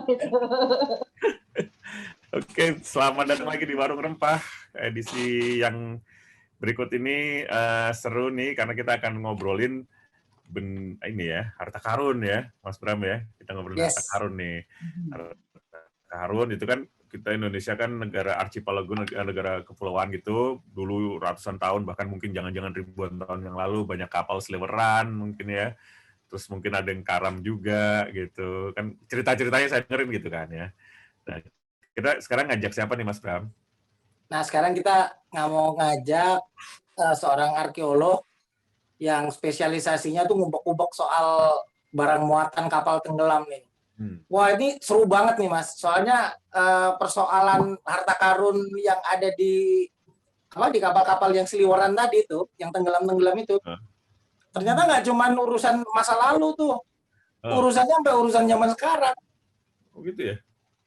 gitu. Oke, selamat datang lagi di Warung Rempah. Edisi yang berikut ini seru nih karena kita akan ngobrolin ini ya, harta karun ya, Mas Bram ya. Kita ngobrolin harta karun nih. Harta karun itu kan kita Indonesia kan negara archipelago, negara kepulauan gitu. Dulu ratusan tahun bahkan mungkin jangan-jangan ribuan tahun yang lalu banyak kapal seliweran mungkin ya. Terus mungkin ada yang karam juga gitu. Kan cerita-ceritanya saya dengerin gitu kan ya. Nah, kita sekarang ngajak siapa nih Mas Bram? Nah, sekarang kita mau ngajak seorang arkeolog yang spesialisasinya tuh ngubek-ngubek soal barang muatan kapal tenggelam nih. Wah, ini seru banget nih, Mas. Soalnya persoalan harta karun yang ada di kapal-kapal yang seliweran tadi itu, yang tenggelam-tenggelam itu, ternyata nggak cuma urusan masa lalu tuh. Urusannya sampai urusan zaman sekarang. Oh gitu ya?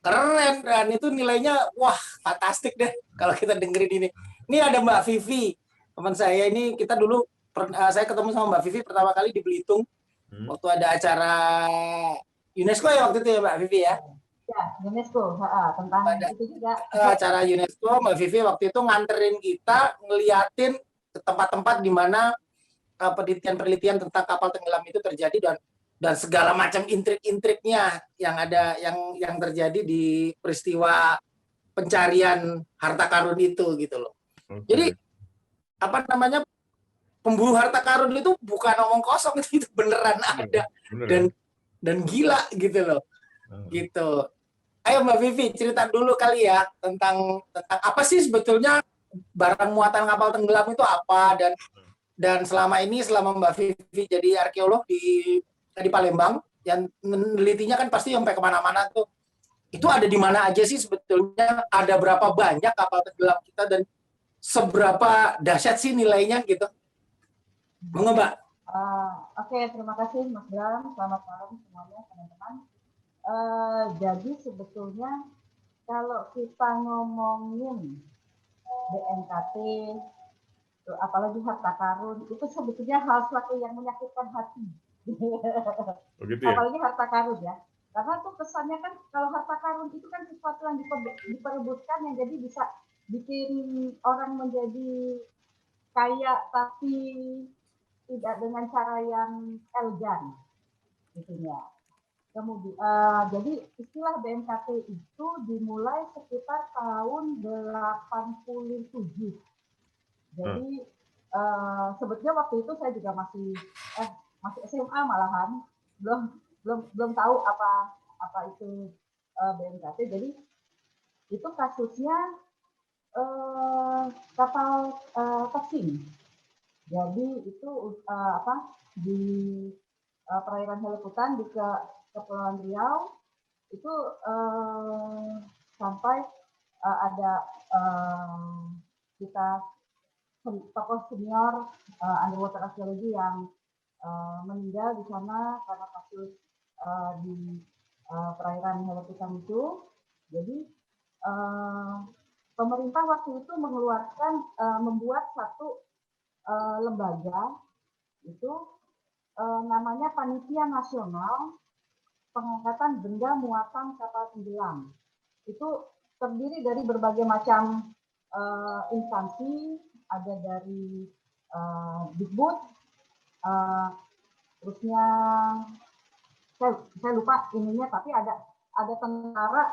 Keren, dan itu nilainya wah fantastik deh kalau kita dengerin ini. Ini ada Mbak Vivi, teman saya ini. Kita dulu saya ketemu sama Mbak Vivi pertama kali di Belitung waktu ada acara UNESCO ya waktu itu ya Mbak Vivi ya. Ya, UNESCO tentang itu juga. Acara UNESCO, Mbak Vivi waktu itu nganterin kita ngeliatin tempat-tempat di mana penelitian-penelitian tentang kapal tenggelam itu terjadi dan segala macam intrik-intriknya yang ada yang terjadi di peristiwa pencarian harta karun itu gitu loh. Jadi pemburu harta karun itu bukan omong kosong, itu beneran ada dan gila gitu loh. Gitu. Ayo Mbak Vivi cerita dulu kali ya tentang apa sih sebetulnya barang muatan kapal tenggelam itu apa, dan selama Mbak Vivi jadi arkeolog di Palembang, yang menelitinya kan pasti sampai kemana-mana tuh. Itu ada di mana aja sih sebetulnya? Ada berapa banyak kapal tenggelam kita dan seberapa dahsyat sih nilainya gitu? Monggo Mbak. Oke, terima kasih Mas Bram. Selamat malam semuanya teman-teman. Jadi sebetulnya kalau kita ngomongin BNKT, apalagi harta karun, itu sebetulnya hal suatu yang menyakitkan hati. Begitu ya? Apalagi harta karun ya, karena tuh kesannya kan kalau harta karun itu kan sesuatu yang diperebutkan yang jadi bisa bikin orang menjadi kaya tapi tidak dengan cara yang elegan gitunya. Kemudian jadi istilah BNKT itu dimulai sekitar tahun 87. Jadi sebetulnya waktu itu saya juga masih SMA malahan, belum tahu apa itu BNKT. Jadi itu kasusnya kapal Pesing. Jadi itu di perairan Heliputan di Kepulauan Riau itu sampai ada kita tokoh senior underwater archaeology yang meninggal di sana karena kasus di perairan Heliputan itu. Jadi pemerintah waktu itu membuat satu lembaga itu namanya Panitia Nasional Pengangkatan Benda Muatan Kapal Tenggelam. Itu terdiri dari berbagai macam instansi, ada dari Digbud, terusnya saya lupa ininya, tapi ada tentara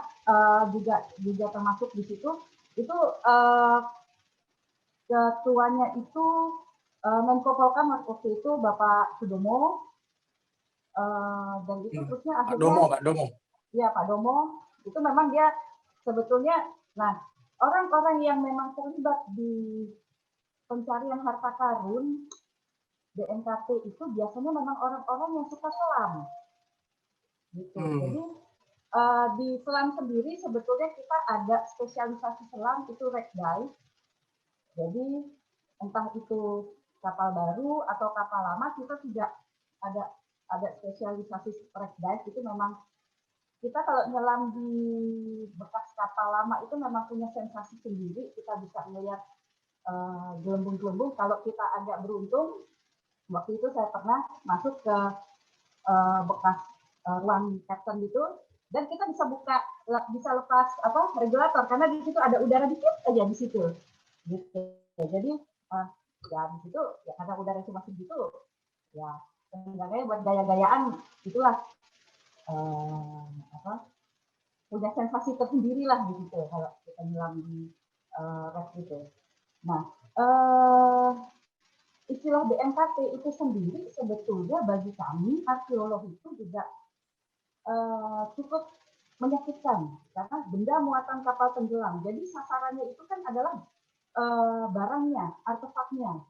juga termasuk di situ. Itu ketuanya itu Menko Polkam waktu itu Bapak Sudomo, dan itu terusnya akhirnya Pak Domo. Ya Pak Domo, itu memang dia sebetulnya, nah orang-orang yang memang terlibat di pencarian harta karun BNKT itu biasanya memang orang-orang yang suka selam, gitu. Jadi di selam sendiri sebetulnya kita ada spesialisasi selam itu wreck dive. Jadi entah itu kapal baru atau kapal lama, kita tidak ada spesialisasi wreck dive. Itu memang kita kalau nyelam di bekas kapal lama itu memang punya sensasi sendiri. Kita bisa melihat gelembung-gelembung. Kalau kita agak beruntung, waktu itu saya pernah masuk ke bekas ruang captain itu, dan kita bisa bisa lepas regulator karena di situ ada udara dikit aja di situ gitu. Jadi ya di situ ya karena udara cuma segitu ya sebenarnya buat gaya-gayaan itulah punya sensasi tersendiri lah gitu kalau kita nyelam di ref itu. Nah, istilah BMKT itu sendiri sebetulnya bagi kami arkeolog itu juga cukup menyakitkan karena benda muatan kapal tenggelam. Jadi sasarannya itu kan adalah barangnya, artefaknya.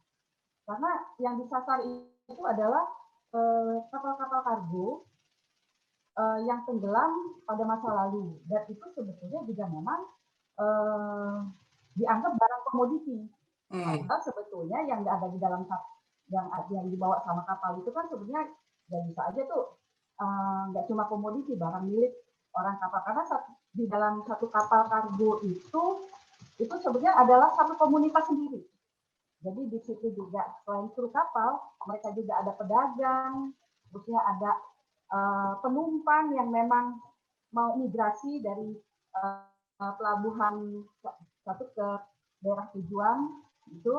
Karena yang disasar itu adalah kapal-kapal kargo yang tenggelam pada masa lalu. Dan itu sebetulnya juga memang dianggap barang komoditi. Padahal sebetulnya yang ada di dalam yang dibawa sama kapal itu kan sebenarnya ya bisa aja tuh nggak cuma komoditi, barang milik orang kapal. Karena di dalam satu kapal kargo itu sebenarnya adalah satu komunitas sendiri. Jadi di situ juga selain kru kapal, mereka juga ada pedagang, terusnya ada penumpang yang memang mau migrasi dari pelabuhan satu ke daerah tujuan itu,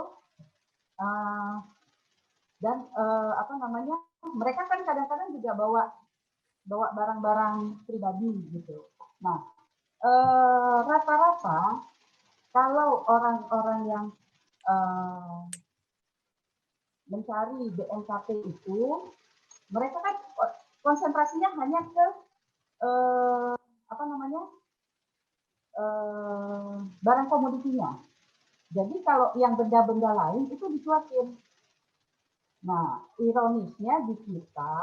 dan mereka kan kadang-kadang juga bawa barang-barang pribadi gitu. Nah, rata-rata kalau orang-orang yang mencari BMKT itu, mereka kan konsentrasinya hanya ke barang komoditinya. Jadi kalau yang benda-benda lain itu dicuekin. Nah, ironisnya di kita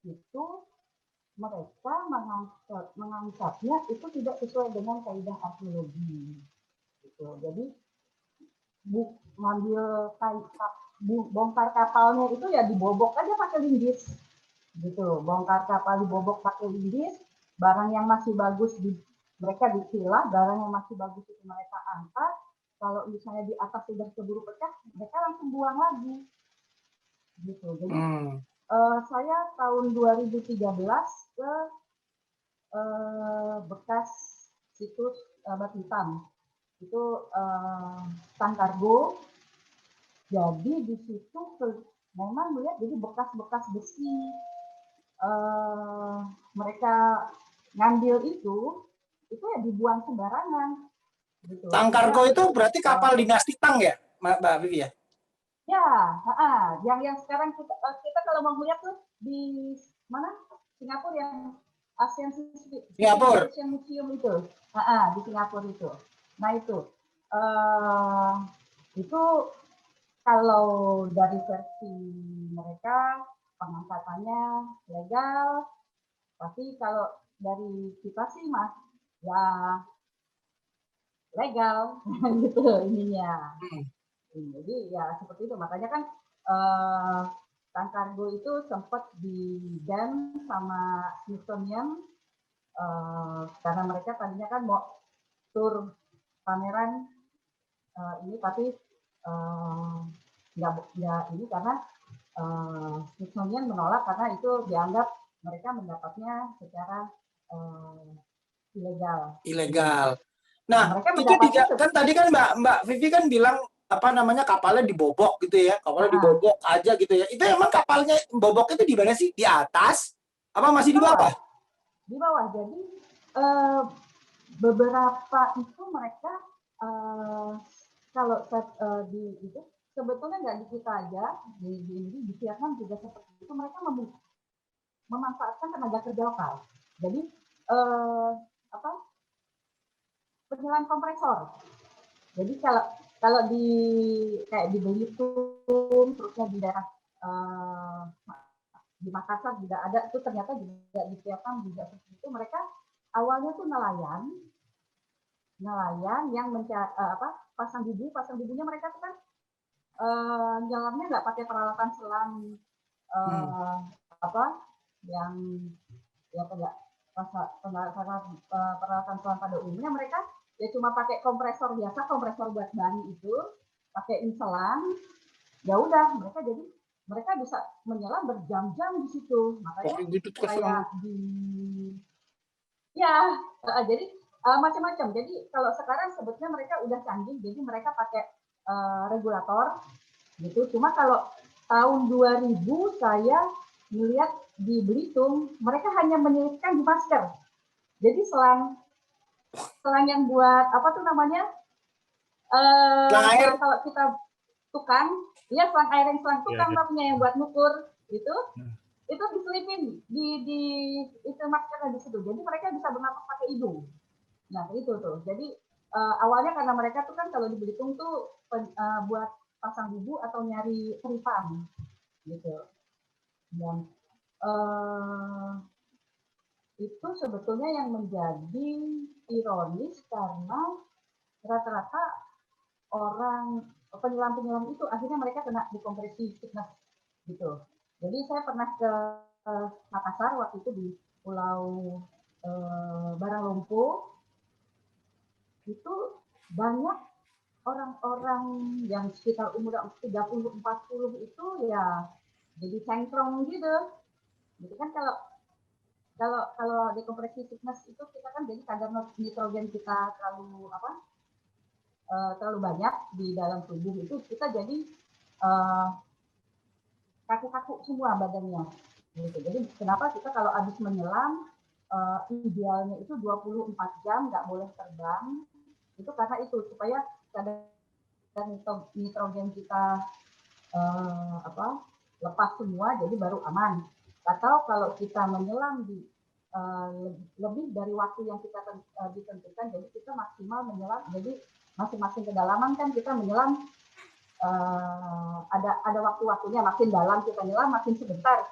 itu mereka mengangkatnya itu tidak sesuai dengan kaidah arkeologi. Gitu. Jadi ngambil bongkar kapalnya itu ya dibobok aja pakai linggis. Gitu. Bongkar kapal dibobok pakai linggis, barang yang masih bagus mereka dipilah, barang yang masih bagus itu mereka angkat. Kalau misalnya di atas sudah keburu pecah, mereka langsung buang lagi. Gitu. Jadi saya tahun 2013 ke bekas situs Batu Hitam. Itu Tan Kargo. Jadi di situ memang melihat jadi bekas-bekas besi mereka ngambil itu ya dibuang sembarangan. Gitu. Tang Kargo itu berarti kapal dinasti Tang ya, Mbak Vivi ya? Ya, yang sekarang kita kalau mau melihat tuh di mana Singapura yang Asian Singapura Museum itu, di Singapura itu. Nah itu kalau dari versi mereka pengangkatannya legal, tapi kalau dari kita sih mas ya legal gitu ininya. Jadi ya seperti itu, makanya kan Tan Kargo itu sempat di ban sama Smithsonian karena mereka tadinya kan mau tur pameran ini, tapi nggak ini karena Smithsonian menolak karena itu dianggap mereka mendapatnya secara ilegal. Nah, itu kan tadi kan Mbak Vivi kan bilang kapalnya dibobok gitu ya, kapalnya dibobok aja gitu ya. Itu emang kapalnya bobok itu di mana sih? Di atas? Apa masih di bawah? Di bawah. Jadi beberapa itu mereka kalau di itu sebetulnya nggak di kita aja, di Vietnam juga seperti itu, mereka memanfaatkan tenaga kerja lokal. Jadi penyelam kompresor. Jadi kalau di kayak di Belitung, terusnya di daerah di Makassar juga ada, itu ternyata juga di Vietnam juga seperti itu. Mereka awalnya tuh nelayan yang mencari pasang bubunya mereka tuh kan nyelamnya nggak pakai peralatan selam yang ya tidak peralatan selam pada umumnya. Mereka ya cuma pakai kompresor biasa, kompresor buat ban itu, pakai selang. Ya udah, mereka bisa menyelam berjam-jam di situ. Makanya kayak Ya, jadi macam-macam. Jadi kalau sekarang sebetulnya mereka udah canggih, jadi mereka pakai regulator gitu. Cuma kalau tahun 2000 saya melihat di Belitung mereka hanya menyelipkan di masker. Jadi selang yang buat apa tuh namanya? Air. Kalau kita tukang, ya selang tukang namanya yang buat ngukur gitu. Itu diselipin di itu maskernya di situ. Jadi mereka bisa bernafas pakai hidung. Nah itu tuh. Jadi awalnya karena mereka tuh kan kalau di Belitung tuh buat pasang bubu atau nyari keripang gitu. Dan itu sebetulnya yang menjadi ironis karena rata-rata orang penyelam itu akhirnya mereka kena dekompresi sickness gitu. Jadi saya pernah ke Makassar waktu itu di Pulau Baralompo, itu banyak orang-orang yang sekitar umur 30-40 itu ya jadi cengkrong gitu. Gitu kan kalau dekompresi sickness itu kita kan jadi kadar nitrogen kita terlalu banyak di dalam tubuh itu kita jadi kaku-kaku semua badannya. Gitu. Jadi kenapa kita kalau habis menyelam idealnya itu 24 jam nggak boleh terbang, itu karena itu supaya kadar nitrogen kita lepas semua jadi baru aman. Atau kalau kita menyelam di lebih dari waktu yang kita ditentukan, jadi kita maksimal menyelam, jadi masing-masing kedalaman kan kita menyelam ada waktu-waktunya, makin dalam kita nyelam makin sebentar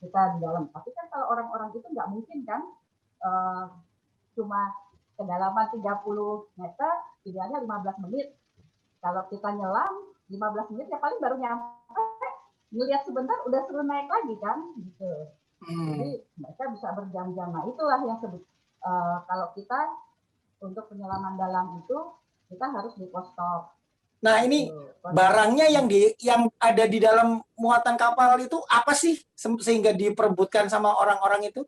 kita di dalam. Tapi kan kalau orang-orang itu nggak mungkin kan cuma kedalaman 30 meter, idealnya 15 menit. Kalau kita nyelam 15 menit ya paling baru nyampe, ngelihat sebentar udah suruh naik lagi kan gitu. Jadi mereka bisa berjam-jam. Nah itulah yang kalau kita untuk penyelaman dalam itu kita harus di post stop. Nah ini barangnya yang ada di dalam muatan kapal itu apa sih sehingga diperebutkan sama orang-orang itu?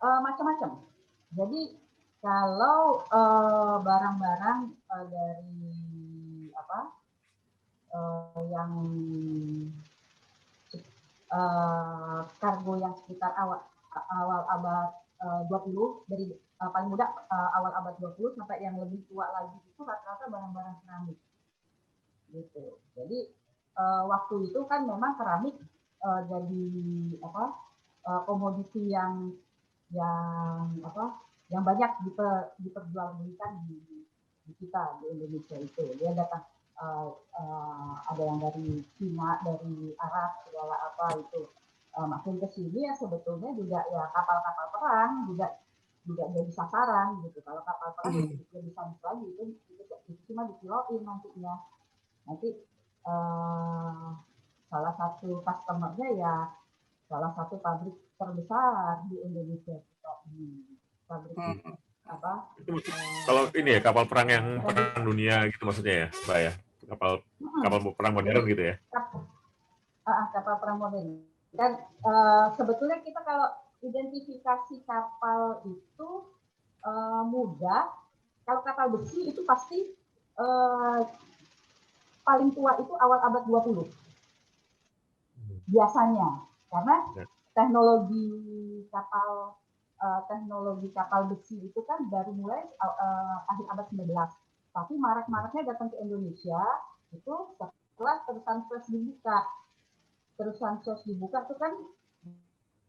Macam-macam. Jadi kalau barang-barang dari yang kargo yang sekitar awal abad 20 dari paling muda awal abad 20 sampai yang lebih tua lagi itu rata-rata barang-barang keramik gitu. Jadi waktu itu kan memang keramik jadi komoditi yang banyak diperjualbelikan di kita di Indonesia itu. Dia datang ada yang dari Cina, dari Arab, segala apa itu. Makin ke sini ya sebetulnya juga ya kapal-kapal perang juga jadi sasaran gitu. Kalau kapal perang itu lebih sadis lagi itu cuma dikiloin nantinya. Nanti salah satu customer-nya ya salah satu pabrik terbesar di Indonesia pabrik kalau ini ya kapal perang yang perang dunia gitu maksudnya ya Mbak ya, kapal perang modern gitu ya. Kapal perang modern. Dan sebetulnya kita kalau identifikasi kapal itu mudah. Kalau kapal besi itu pasti paling tua itu awal abad 20. Biasanya. Karena teknologi kapal besi itu kan dari mulai akhir abad 19. Tapi marak-maraknya datang ke Indonesia itu setelah terusan Suez dibuka itu kan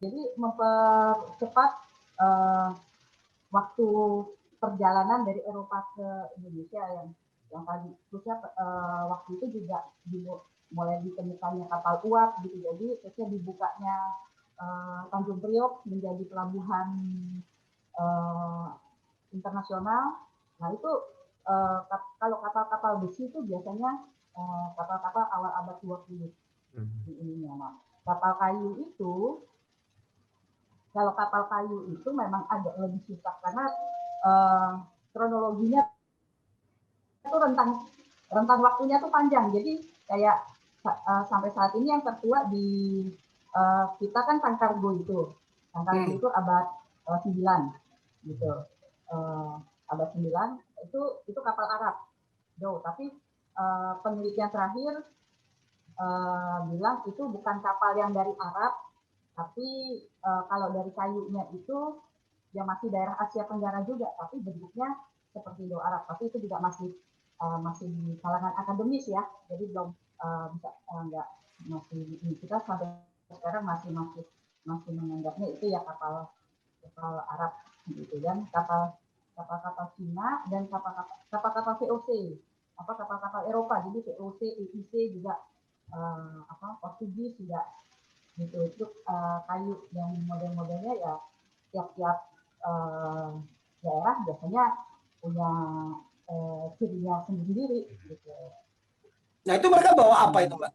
jadi mempercepat waktu perjalanan dari Eropa ke Indonesia yang tadi terusnya waktu itu juga mulai ditemukannya kapal uap gitu, jadi terusnya dibukanya Tanjung Priok menjadi pelabuhan internasional. Nah itu kalau kapal-kapal besi itu biasanya kapal-kapal awal abad 20 ininya. Nah, kapal kayu itu memang agak lebih susah karena kronologinya itu rentang waktunya tuh panjang. Jadi kayak sampai saat ini yang tertua di kita kan Tangkargo itu abad 9 gitu. Abad 9 itu kapal Arab. Tapi penelitian terakhir bilang itu bukan kapal yang dari Arab, tapi kalau dari kayunya itu ya masih daerah Asia Tenggara juga, tapi bentuknya seperti Indo-Arab. Tapi itu juga masih di kalangan akademis ya, jadi belum bisa nggak masih kita sampai sekarang masih menganggapnya itu ya kapal Arab gitu, dan kapal Cina dan kapal VOC, kapal Eropa, jadi VOC, EIC juga Portugis juga gitu. Itu kayu yang model-modelnya ya tiap daerah biasanya punya cirinya sendiri gitu. Nah itu mereka bawa apa itu Mbak?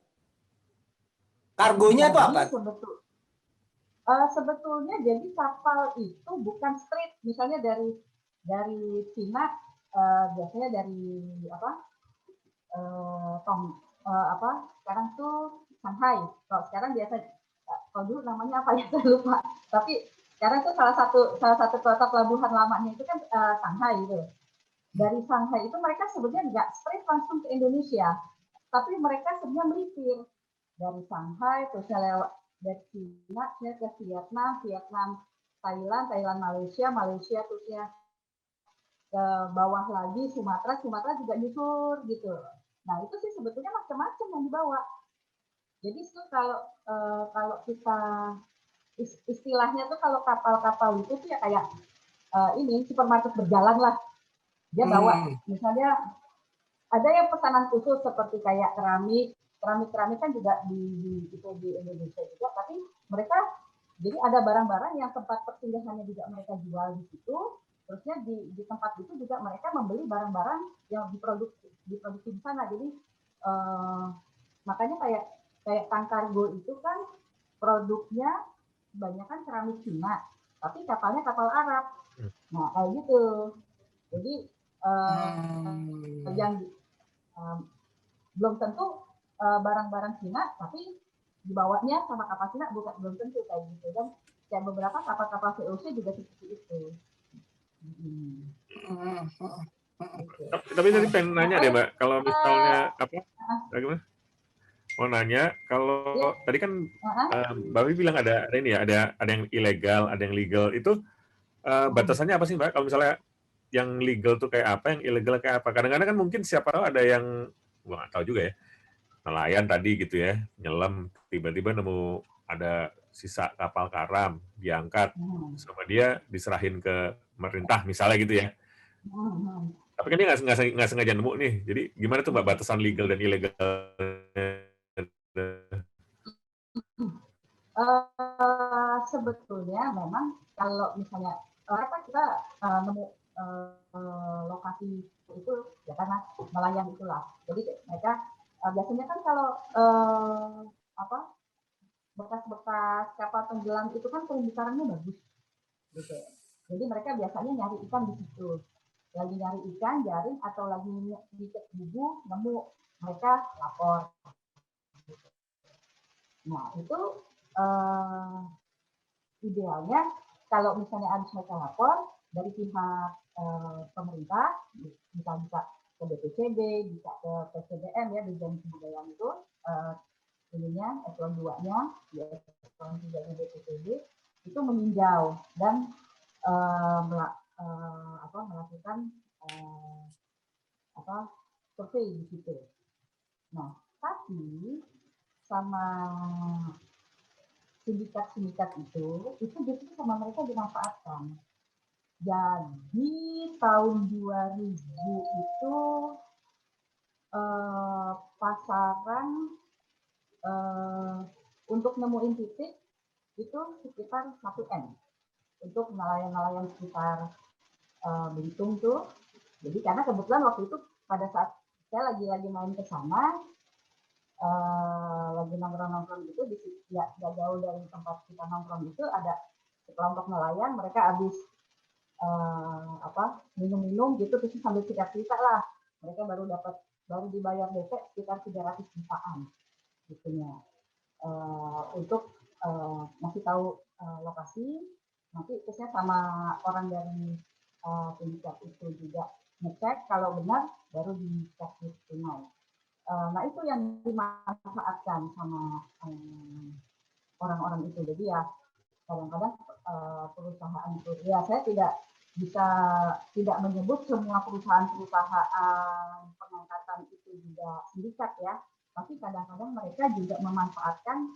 Kargonya itu apa? Sebetulnya jadi kapal itu bukan straight, misalnya dari Cina biasanya dari sekarang tuh Shanghai. Kalau sekarang biasa, kalau dulu namanya apa ya saya lupa. Tapi sekarang tuh salah satu kota pelabuhan lamanya itu kan Shanghai itu. Dari Shanghai itu mereka sebenarnya nggak straight langsung ke Indonesia, tapi mereka sebenarnya melipir dari Shanghai terusnya lewat dari Cina ke Vietnam, Thailand, Malaysia terusnya ke bawah lagi Sumatera juga nyusur gitu. Nah itu sih sebetulnya macam-macam yang dibawa. Jadi itu kalau kita istilahnya tuh kalau kapal-kapal itu tuh ya kayak ini supermarket berjalan lah. Dia bawa misalnya ada yang pesanan khusus seperti kayak keramik kan juga di Indonesia juga, tapi mereka jadi ada barang-barang yang tempat persinggahannya juga mereka jual di situ. Terusnya di tempat itu juga mereka membeli barang-barang yang diproduksi di sana. Jadi makanya kayak Tangkargo itu kan produknya kebanyakan keramik Cina, tapi kapalnya kapal Arab. Nah kayak gitu. Jadi yang belum tentu barang-barang Cina, tapi dibawanya sama kapal Cina belum tentu kayak gitu. Dan kayak beberapa kapal-kapal VOC juga seperti itu. Tapi tadi pengen nanya deh Mbak, kalau misalnya bagaimana? Mau nanya, kalau tadi kan Mbak Wiwi bilang ada ini ya, ada yang ilegal, ada yang legal. Itu batasannya apa sih Mbak? Kalau misalnya yang legal tuh kayak apa, yang ilegal kayak apa? Kadang-kadang kan mungkin siapa tahu ada yang gua nggak tahu juga ya, nelayan tadi gitu ya, nyelam tiba-tiba nemu ada sisa kapal karam, diangkat sama dia diserahin ke pemerintah misalnya gitu ya. Tapi kan dia nggak sengaja nemu nih. Jadi gimana tuh Mbak batasan legal dan ilegal? Sebetulnya memang kalau misalnya kita nemu lokasi itu ya karena nelayan itulah. Jadi mereka biasanya kan kalau bekas-bekas kapal tenggelam itu kan terumbu karangnya bagus gitu. Jadi mereka biasanya nyari ikan di situ. Lagi nyari ikan, jaring atau lagi ngicek bubu, nemu, mereka lapor. Nah itu idealnya kalau misalnya harus mereka lapor dari pihak pemerintah, bisa ke BPCB, bisa ke PCBM ya, Dirjen Kebudayaan itu ininya eselon 2-nya, ya eselon 3-nya BPCB itu meninjau dan melakukan survei di situ. Nah, tapi sama sindikat itu justru sama mereka dimanfaatkan. Jadi tahun 2000 itu pasaran untuk nemuin titik itu sekitar 1M untuk nelayan-nelayan sekitar Belitung tuh. Jadi karena kebetulan waktu itu pada saat saya lagi main ke sana, lagi nongkrong gitu ya gak jauh dari tempat kita nongkrong itu ada sekelompok nelayan, mereka habis minum-minum gitu terus sambil cerita lah, mereka baru dibayar DP sekitar 300 jutaan gitunya untuk masih tahu lokasi nanti terusnya sama orang dari sindikat itu juga ngecek kalau benar baru dikasih tunai. Nah itu yang dimanfaatkan sama orang-orang itu. Jadi ya kadang-kadang perusahaan itu, ya saya tidak menyebut semua perusahaan-perusahaan pengangkatan itu juga sindikat ya, tapi kadang-kadang mereka juga memanfaatkan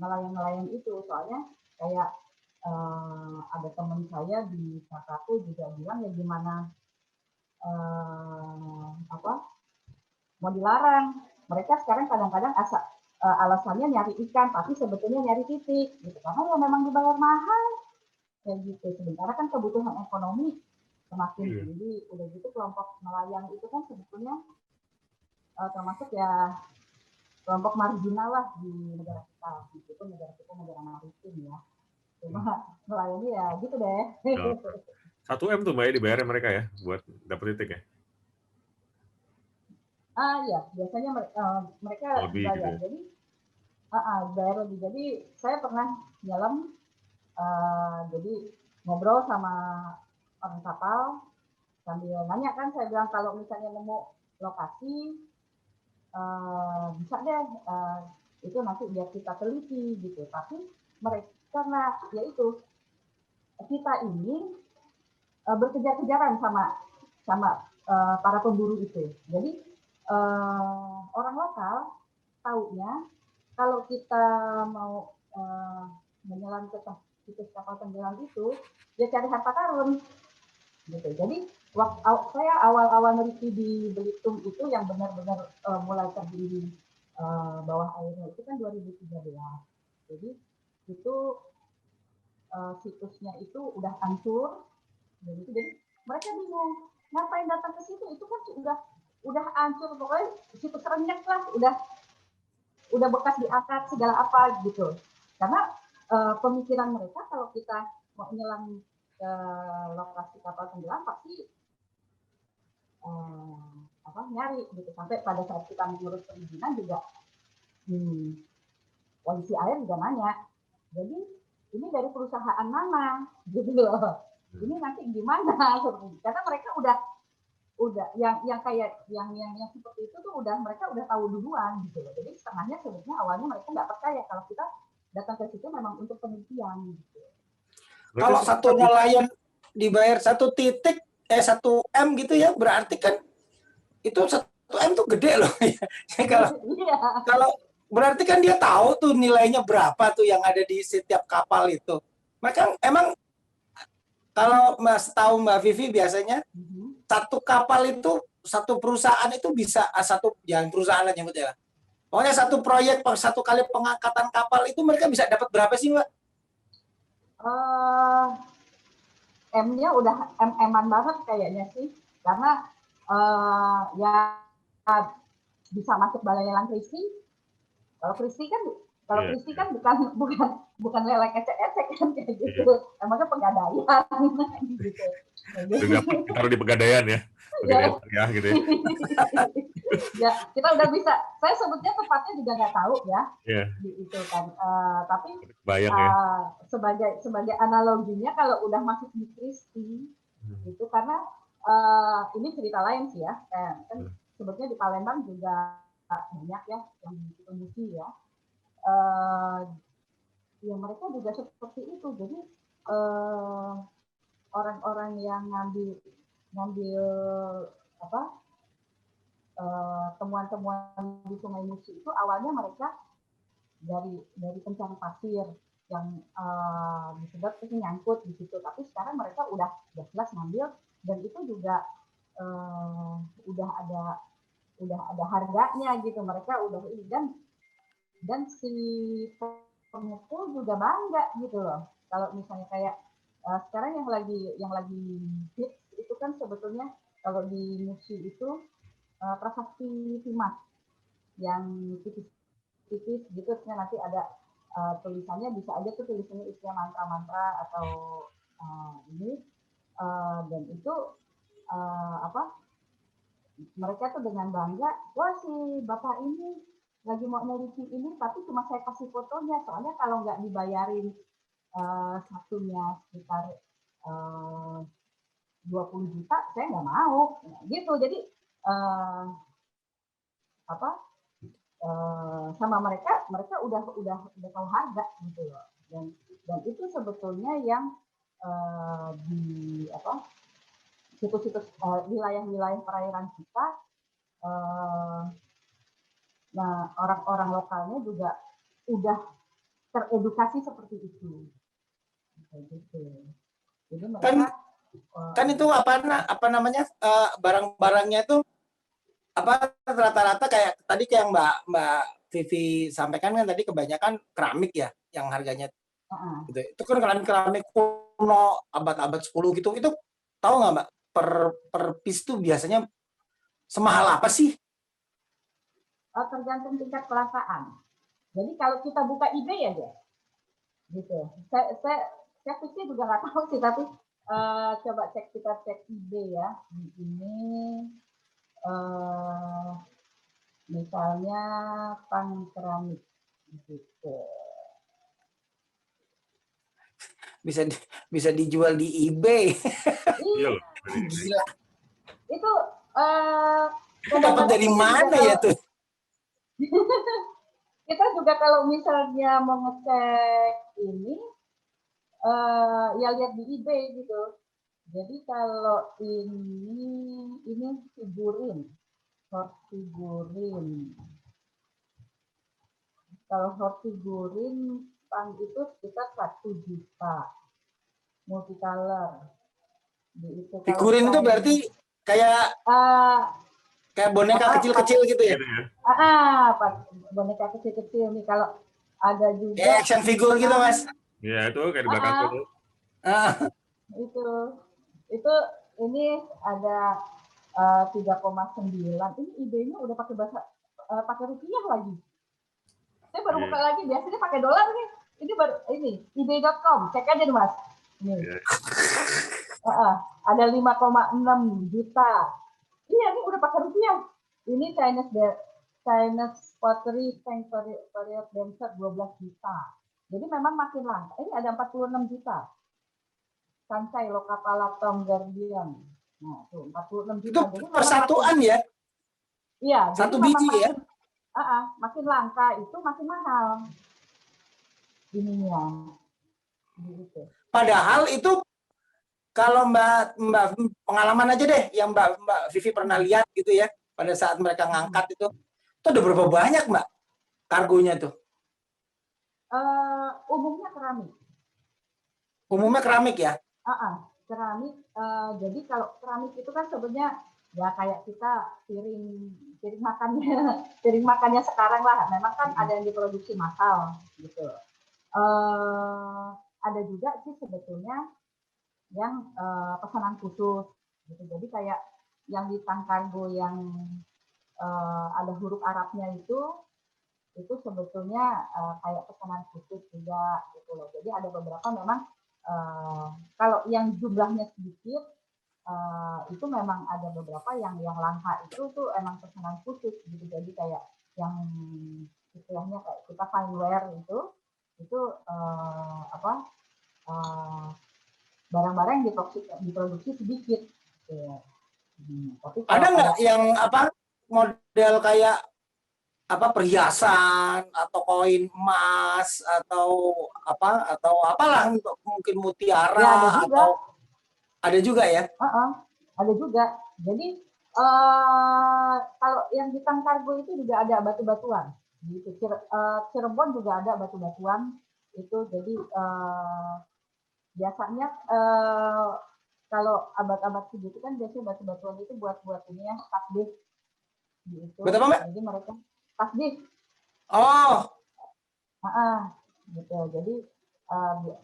nelayan-nelayan itu. Soalnya kayak ada teman saya di Kataku juga bilang ya gimana mau dilarang. Mereka sekarang kadang-kadang alasannya nyari ikan, tapi sebetulnya nyari titik, gitu. Karena ya memang dibayar mahal, kayak gitu. Sementara kan kebutuhan ekonomi semakin tinggi. Udah gitu kelompok nelayan itu kan sebetulnya termasuk ya kelompok marginal lah di negara kita. Meskipun negara kita negara maritim ya. Cuma nelayannya ya gitu deh. 1 M tuh Mbak ya dibayarnya mereka ya buat dapet titik ya? Ya, biasanya mereka Lebih bayar. gitu ya? Jadi bayar lebih. Jadi saya pernah nyelam, jadi ngobrol sama orang kapal sambil nanya kan, saya bilang kalau misalnya nemu lokasi bisa deh itu nanti biar kita teliti gitu. Tapi mereka karena yaitu kita ini berkejar-kejaran sama para pemburu itu. Jadi orang lokal taunya kalau kita mau menyelam ke situs kapal tenggelam itu, ya cari harta karun. Gitu. Jadi saya awal-awal neliti di Belitung itu yang benar-benar mulai terjun di bawah airnya itu kan 2013. Jadi itu situsnya itu udah hancur. Jadi mereka bingung ngapain datang ke situ, itu kan udah hancur, pokoknya situs renyek lah, udah bekas diangkat segala apa gitu. Karena pemikiran mereka kalau kita mau nyelam ke lokasi kapal tenggelam pasti nyari gitu. Sampai pada saat kita mengurus perizinan juga polisi air juga nanya, jadi ini dari perusahaan mana gitu loh, ini nanti gimana, karena mereka udah yang kayak yang seperti itu tuh mereka udah tahu duluan gitu loh. Jadi setengahnya sebetulnya awalnya mereka nggak percaya kalau kita datang ke situ memang untuk penelitian gitu. Kalau satu nelayan dibayar 1 titik 1 M gitu ya, berarti kan itu 1 M tuh gede loh. Kalau berarti kan dia tahu tuh nilainya berapa tuh yang ada di setiap kapal itu. Maka emang kalau Mas tahu Mbak Vivi biasanya satu kapal itu, satu perusahaan itu bisa jangan perusahaan aja ya. Pokoknya satu proyek, satu kali pengangkatan kapal itu mereka bisa dapat berapa sih Mbak? M-nya udah M-an banget kayaknya sih, karena ya bisa masuk balai lelang Krisi. Kalau Krisi kan bukan lelang ecek-ecek kan kayak gitu. Emangnya pegadaian gitu. Udah dapat ditaruh di pegadaian ya. Ya gitu ya. Ya, kita udah bisa. Saya sebutnya tepatnya juga nggak tahu ya. Itu kan. Tapi sebagai analoginya kalau udah masuk di Krisi itu karena ini cerita lain sih ya. Kan sebetulnya di Palembang juga banyak ya yang diproduksi ya. Ya mereka juga seperti itu. Jadi orang-orang yang ngambil temuan-temuan di Sungai Musi itu awalnya mereka dari pencari pasir yang disedot terus nyangkut di situ. Tapi sekarang mereka udah jelas ngambil, dan itu juga udah ada harganya gitu. Mereka udah dan si pemukul juga bangga gitu loh. Kalau misalnya kayak sekarang yang lagi hits itu kan sebetulnya kalau di Musi itu prasasti Timas yang tipis-tipis gitu, nanti ada tulisannya, bisa aja tuh tulisannya isinya mantra-mantra atau ini dan itu mereka tuh dengan bangga, wah si bapak ini lagi mau neliti ini tapi cuma saya kasih fotonya, soalnya kalau nggak dibayarin satunya sekitar 20 juta, saya nggak mau. Gitu. Jadi sama mereka udah tahu harga gitu loh. Dan itu sebetulnya yang di situs-situs wilayah-wilayah perairan kita, nah orang-orang lokalnya juga udah teredukasi seperti itu. Gitu. Jadi mereka kan itu apa namanya barang-barangnya itu apa rata-rata kayak tadi kayak Mbak Vivi sampaikan kan tadi kebanyakan keramik ya yang harganya gitu. Itu kan keramik kuno abad-abad 10 gitu. Itu tahu nggak Mbak per piece tuh biasanya semahal apa sih? Tergantung tingkat kelangkaan. Jadi kalau kita buka eBay aja, gitu. Saya pikir juga nggak tahu sih, tapi coba kita cek eBay ya. Ini misalnya pan keramik, gitu. Bisa dijual di eBay. Iya loh. Gila. Itu dapat dari mana ya tuh? Kita juga kalau misalnya mau ngecek ini, ya lihat di eBay gitu. Jadi kalau ini figurin, short figurin. Kalau short figurin pan itu sekitar 1 juta, multicolor. Figurin itu berarti kayak boneka kecil-kecil gitu ya? Boneka kecil-kecil nih. Kalau ada juga action figure gitu Mas? Iya itu kayak di belakang itu. Itu ini ada 3,9. Ini eBay-nya udah pakai rupiah lagi. Saya baru buka lagi, biasanya pakai dolar nih. Ini ebay.com, cek aja nih Mas. Nih. Ada 5,6 juta. Iya, ini udah pakai rupiah. Ini Chinese Pottery Period Dancer 12 juta. Jadi memang makin langka. Ini ada 46 juta. Kancai Lokapala Tom Guardian. Nah, tuh 46 juta. Itu persatuan ya? Iya. Satu biji ya? Makin langka itu makin mahal. Ininya. Gitu. Padahal itu kalau Mbak pengalaman aja deh yang Mbak Vivi pernah lihat gitu ya pada saat mereka ngangkat itu ada berapa banyak Mbak kargonya tuh? Umumnya keramik. Umumnya keramik ya? Keramik. Jadi kalau keramik itu kan sebenarnya ya kayak kita piring makannya sekarang lah. Memang kan ada yang diproduksi massal gitu. Ada juga sih sebetulnya yang pesanan khusus gitu. Jadi kayak yang di tang kargo yang ada huruf Arabnya itu sebetulnya kayak pesanan khusus juga gitu loh. Jadi ada beberapa memang kalau yang jumlahnya sedikit itu memang ada beberapa yang langka itu tuh emang pesanan khusus gitu. Jadi kayak yang istilahnya kayak kita fine wear itu barang-barang yang diproduksi sedikit. Ya. Tapi ada nggak yang model kayak perhiasan atau koin emas atau apalah mungkin mutiara ya, ada juga ya? Ada juga. Jadi kalau yang di tang kargo itu juga ada batu-batuan. Gitu. Cirebon juga ada batu-batuan itu. Jadi biasanya kalau abad-abad segitu kan biasanya batu-batuan itu buat ini ya tasbih gitu. Betul Mbak? Jadi mereka tasbih. Gitu. Jadi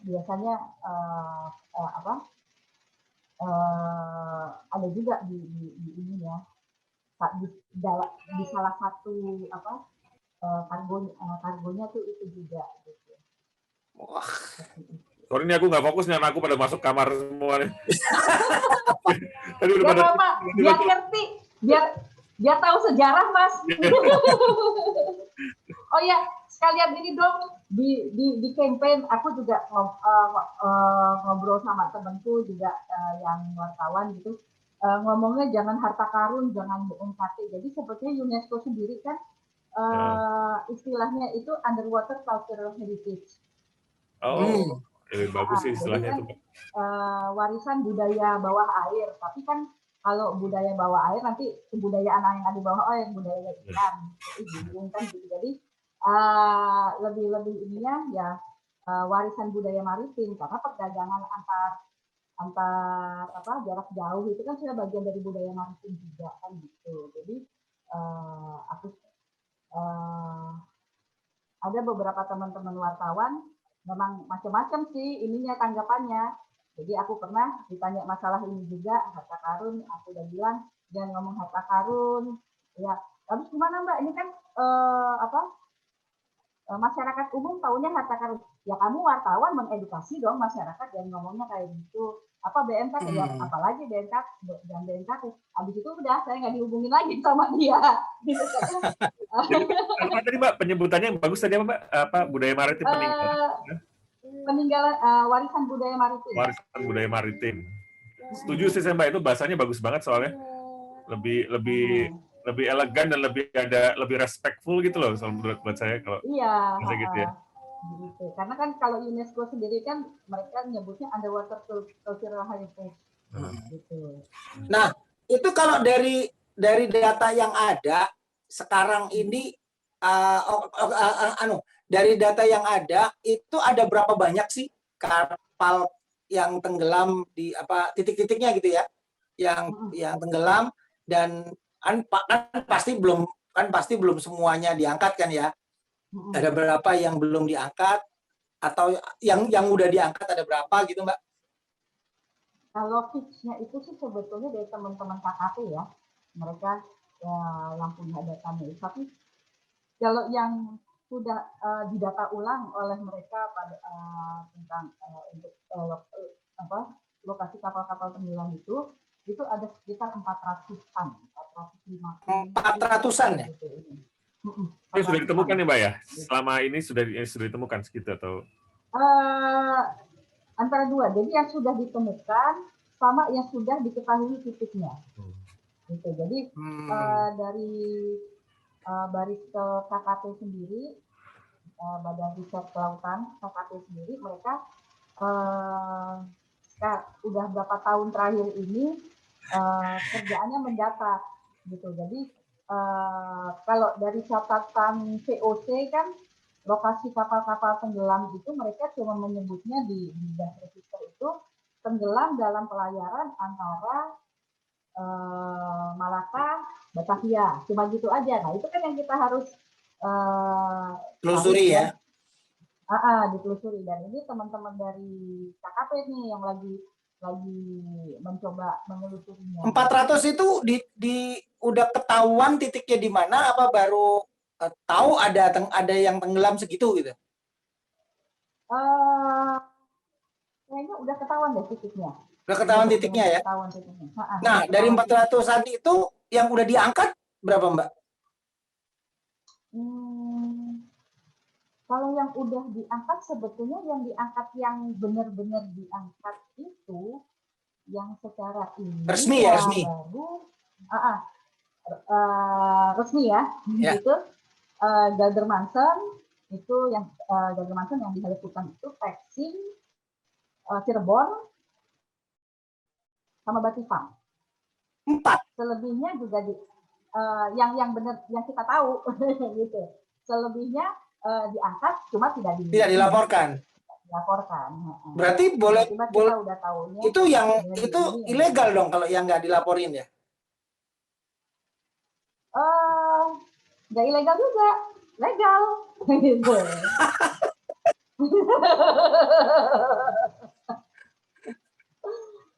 biasanya ada juga di ini ya di salah satu kargonya tuh itu juga. Gitu. Wah. Sorry ini aku nggak fokus nih, aku pada masuk kamar semua nih. Tadi udah pada biar ngerti, biar tahu sejarah Mas. Oh ya, sekalian ini dong di campaign aku juga ngobrol sama temenku juga yang wartawan gitu, ngomongnya jangan harta karun, jangan BNKT. Jadi sebetulnya UNESCO sendiri kan istilahnya itu underwater cultural heritage. Oh, bagus sih istilahnya kan, itu. Warisan budaya bawah air, tapi kan kalau budaya bawah air nanti kebudayaan yang ada di bawah air, budaya ikan, bingung kan gitu. Jadi lebih ininya ya warisan budaya maritim, karena perdagangan antar jarak jauh itu kan sudah bagian dari budaya maritim juga kan gitu. Jadi aku ada beberapa teman-teman wartawan memang macam-macam sih ininya tanggapannya. Jadi aku pernah ditanya masalah ini juga, harta karun, aku udah bilang jangan ngomong harta karun. Ya, habis gimana Mbak? Ini kan masyarakat umum taunya harta karun. Ya kamu wartawan mengedukasi dong masyarakat, jangan ngomongnya kayak gitu. Apa BNKT? Ya apalagi BNKT dan BNKT. Habis itu udah saya nggak dihubungin lagi sama dia. Gitu kan. Apa tadi Mbak penyebutannya yang bagus tadi apa Mbak? Apa budaya maritim peninggalan warisan budaya maritim. Warisan budaya maritim. Setuju sih saya Mbak, itu bahasanya bagus banget soalnya. Lebih elegan dan lebih respectful gitu loh soal buat saya kalau gitu ya. Gitu. Karena kan kalau UNESCO sendiri kan mereka nyebutnya underwater cultural heritage. Gitu. Nah, itu kalau dari data yang ada sekarang ini dari data yang ada itu ada berapa banyak sih kapal yang tenggelam di titik-titiknya gitu ya, yang tenggelam, dan kan pasti belum semuanya diangkat kan ya. Ada berapa yang belum diangkat atau yang udah diangkat ada berapa gitu Mbak? Kalau fixnya itu sih sebetulnya dari teman-teman KKP ya, mereka yang punya datanya. Tapi kalau yang sudah didata ulang oleh mereka pada tentang untuk lokasi kapal-kapal tenggelam itu ada sekitar 400-an, 400-an ya. Ini sudah ditemukan ya Mbak ya? Selama ini sudah ditemukan segitu atau? Antara dua, jadi yang sudah ditemukan sama yang sudah diketahui titiknya. Gitu. Jadi dari Bariskel KKP sendiri, Badan Riset Kelautan KKP sendiri, mereka udah berapa tahun terakhir ini kerjaannya mendata, gitu. Jadi kalau dari catatan VOC kan lokasi kapal-kapal tenggelam itu mereka cuma menyebutnya di das register itu tenggelam dalam pelayaran antara Malaka, Batavia, cuma gitu aja. Nah itu kan yang kita harus telusuri ya. Ditelusuri, dan ini teman-teman dari KKP nih yang lagi mencoba menelusurinya. 400 itu udah ketahuan titiknya di mana, apa baru tahu ada yang tenggelam segitu gitu? Kayaknya udah ketahuan deh titiknya. Udah ketahuan titiknya ya? Ketahuan titiknya. Nah, dari 400-an itu yang udah diangkat berapa Mbak? Kalau yang udah diangkat, sebetulnya yang diangkat yang benar-benar diangkat itu yang secara ini resmi ya, resmi. Baru resmi ya, gitu. Geldermalsen itu yang Geldermalsen yang dilakukan itu Peksim, Cirebon, sama Batikang. 4. Selebihnya juga yang benar yang kita tahu gitu. Selebihnya diangkat cuma tidak dilaporkan. Berarti boleh udah tahunya, itu ilegal dong kalau yang nggak dilaporin ya? Nggak ilegal juga, legal.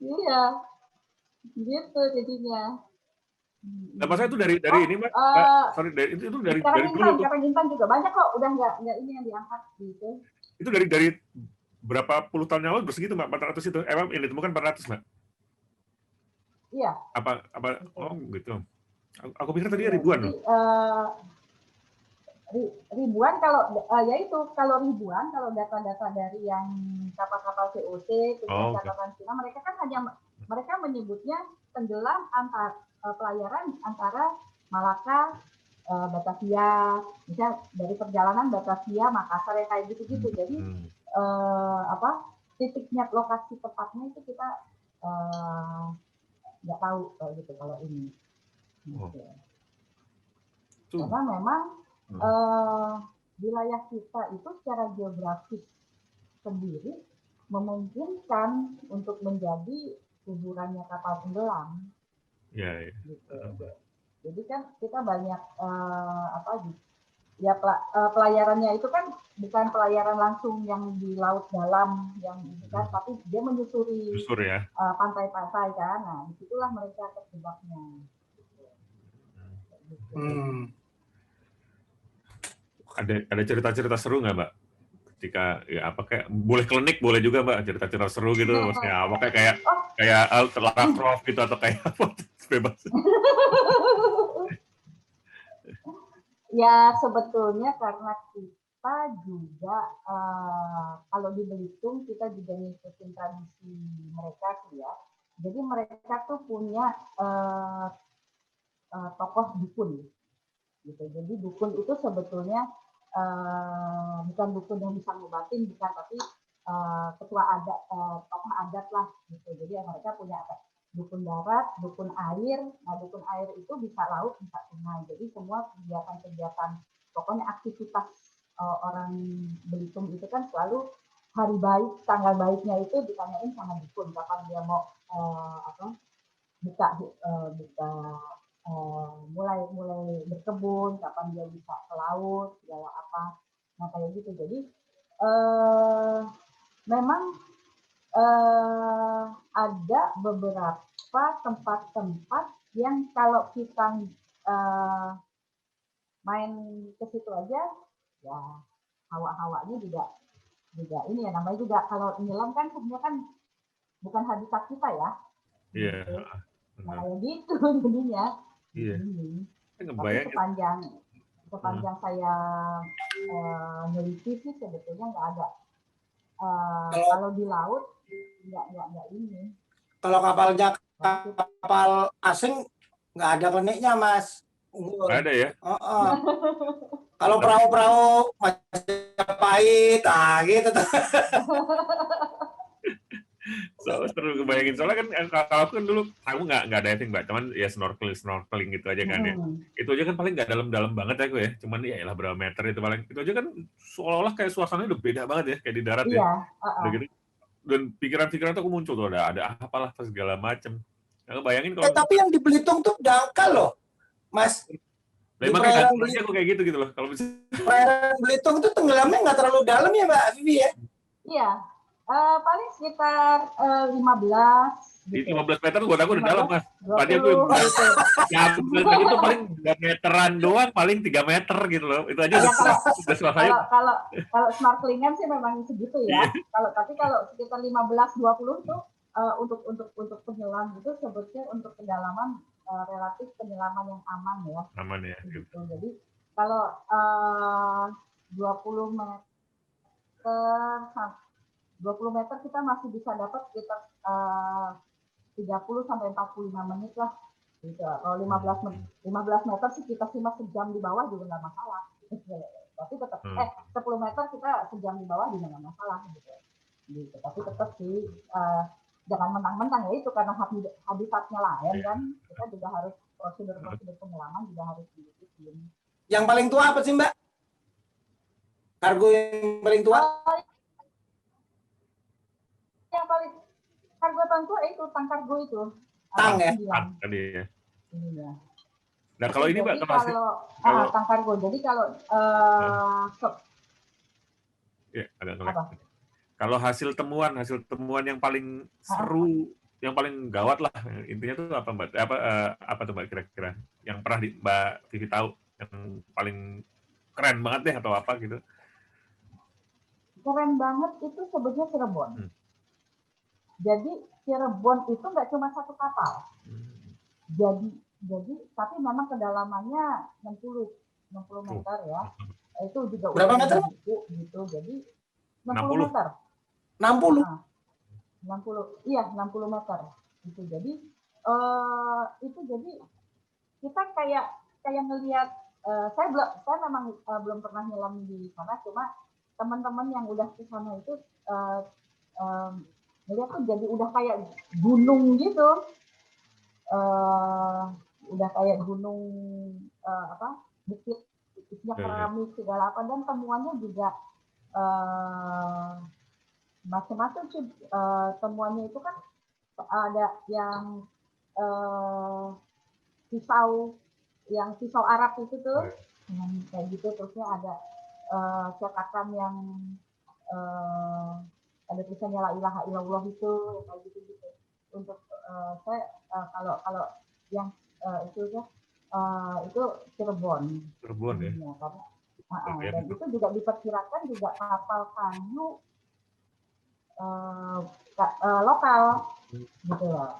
Iya, gitu jadinya. Nah, masa itu dari ini Mbak? Sorry, itu dari dulu. Karang juga banyak kok, udah nggak ini yang diangkat gitu. Itu dari berapa puluh tahun yang lalu segitu Mbak, 400 itu? Emang yang ditemukan 400 Mbak? Iya. Apa gitu. Aku pikir tadi ribuan loh. ribuan kalau yaitu kalau ribuan kalau data-data dari yang kapal-kapal VOC dengan catatan Cina mereka kan mereka menyebutnya tenggelam antar pelayaran antara Malaka Batavia, misalnya dari perjalanan Batavia Makassar kayak gitu-gitu. Jadi titiknya lokasi tepatnya itu kita nggak tahu gitu kalau ini. Karena memang wilayah kita itu secara geografis sendiri memungkinkan untuk menjadi kuburannya kapal tenggelam. Ya, ya. Gitu. Jadi kan kita banyak pelayarannya itu kan bukan pelayaran langsung yang di laut dalam yang itu kan, tapi dia menyusuri pantai-pantai kan. Nah, disitulah mereka terjebaknya. Ada cerita-cerita seru nggak, Mbak? Ketika ya apa kayak boleh klinik boleh juga, Mbak, cerita-cerita seru gitu, maksudnya apa kayak Lara Croft gitu atau kayak apa bebas. Ya sebetulnya karena kita juga kalau di Belitung kita juga ngikutin tradisi mereka sih ya. Jadi mereka tuh punya tokoh dukun gitu. Jadi dukun itu sebetulnya bukan dukun yang bisa ngobatin, bukan, tapi ketua adat, tokoh adat lah gitu. Jadi mereka punya dukun darat, dukun air. Nah, dukun air itu bisa laut, bisa sungai. Jadi semua kegiatan-kegiatan, pokoknya aktivitas orang Belitung itu kan selalu hari baik, tanggal baiknya itu ditanyain sama dukun kapan dia mau mulai berkebun, kapan dia bisa ke laut, segala apa. Nah kayak gitu. Jadi memang ada beberapa tempat-tempat yang kalau kita main ke situ aja, ya hawa-hawanya juga ini ya, namanya juga kalau nyelam kan sebenarnya kan bukan habitat kita ya. Iya. Nah kayak gitu jadinya. Iya. Tapi sepanjang saya neliti sih sebetulnya nggak ada. Kalau di laut nggak ini. Kalau kapal asing nggak ada kliniknya, Mas. Nggak ada ya? Kalau perahu-perahu Majapahit, gitu. Seru kebayangin, soalnya kan kalau aku kan dulu aku nggak diving, Mbak, cuman ya snorkeling gitu aja kan ya. Itu aja kan paling nggak dalam-dalam banget aku ya, cuman ya lah berapa meter itu paling, itu aja kan seolah-olah kayak suasananya udah beda banget ya kayak di darat ya. Udah gitu. Dan pikiran-pikiran tuh aku muncul tuh ada apalah segala macem. Aku bayangin kalau tapi yang di Belitung tuh dangkal loh, Mas. Di perairan Belitung aku kayak gitu loh. Kalau perairan Belitung tuh tenggelamnya nggak terlalu dalam ya, Mbak Vivi ya? Iya. Paling sekitar 15. Gitu. 15 meter buat aku udah dalam, Mas. Tadi aku itu paling 2 meteran doang, paling 3 meter gitu loh. Itu aja udah suasananya. Kalau snorkelingan sih memang segitu ya. Tapi kalau sekitar 15-20 itu untuk penyelam itu sebetulnya untuk kedalaman relatif penyelaman yang aman ya. Aman ya. Gitu. Jadi kalau 20 meter 20 meter kita masih bisa dapat sekitar 30 sampai 45 menit lah. Gitu. Kalau 15 meter sih kita simak sejam di bawah juga nggak masalah. Tapi tetap 10 meter kita sejam di bawah juga nggak masalah gitu. Tapi tetap sih jangan mentang-mentang ya itu karena habitatnya lain kan. Kita juga harus prosedur penyelaman juga harus diikutin. Yang paling tua apa sih, Mbak? Kargo yang paling tua? Yang paling kargo paling tua itu tang kargo itu. Tang ya? Tadi ya. Iya. Nah kalau ini, Mbak, kalau tang kargo. Jadi kalau agak ngelek. Kalau hasil temuan yang paling seru, yang paling gawat lah, intinya tuh apa, Mbak? Apa tuh, Mbak, kira-kira yang pernah Mbak Vivi tahu yang paling keren banget deh atau apa gitu? Keren banget itu sebetulnya Cirebon. Jadi Cirebon itu nggak cuma satu kapal. Jadi tapi memang kedalamannya 60 meter ya. Itu juga Berapa udah meter? buku gitu. Jadi 60. 60 meter. 60. Nah, 60, iya 60 meter. Gitu. Jadi itu jadi kita kayak ngelihat, saya memang belum pernah nyelam di sana, cuma teman-teman yang udah ke sana itu melihat tuh jadi udah kayak gunung gitu, udah kayak gunung bukit, isinya keramik segala apa, dan temuannya juga macam-macam sih. Temuannya itu kan ada yang pisau Arab itu tuh, kayak gitu. Terusnya ada cetakan yang ada tulisannya la ilaha illallah itu, kayak gitu. Untuk saya kalau yang itu ya itu Cirebon. Cirebon ya. Karena dan itu juga diperkirakan juga kapal kayu lokal gitu loh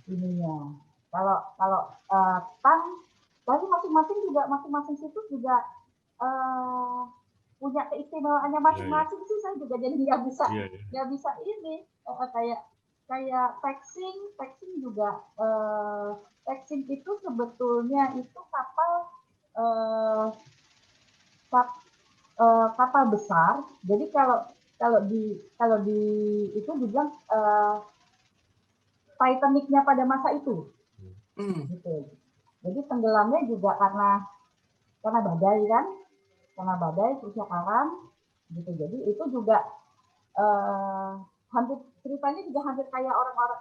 ininya. Kalau tapi masing-masing situs juga punya keistimewaannya masing-masing sih. Saya juga jadi nggak bisa ini kayak Pexing juga. Pexing itu sebetulnya itu kapal besar. Jadi kalau di itu dibilang Titanic-nya pada masa itu. Gitu. Jadi tenggelamnya juga karena badai kan, terusnya karam gitu. Jadi itu juga hampir ceritanya juga hampir kayak orang-orang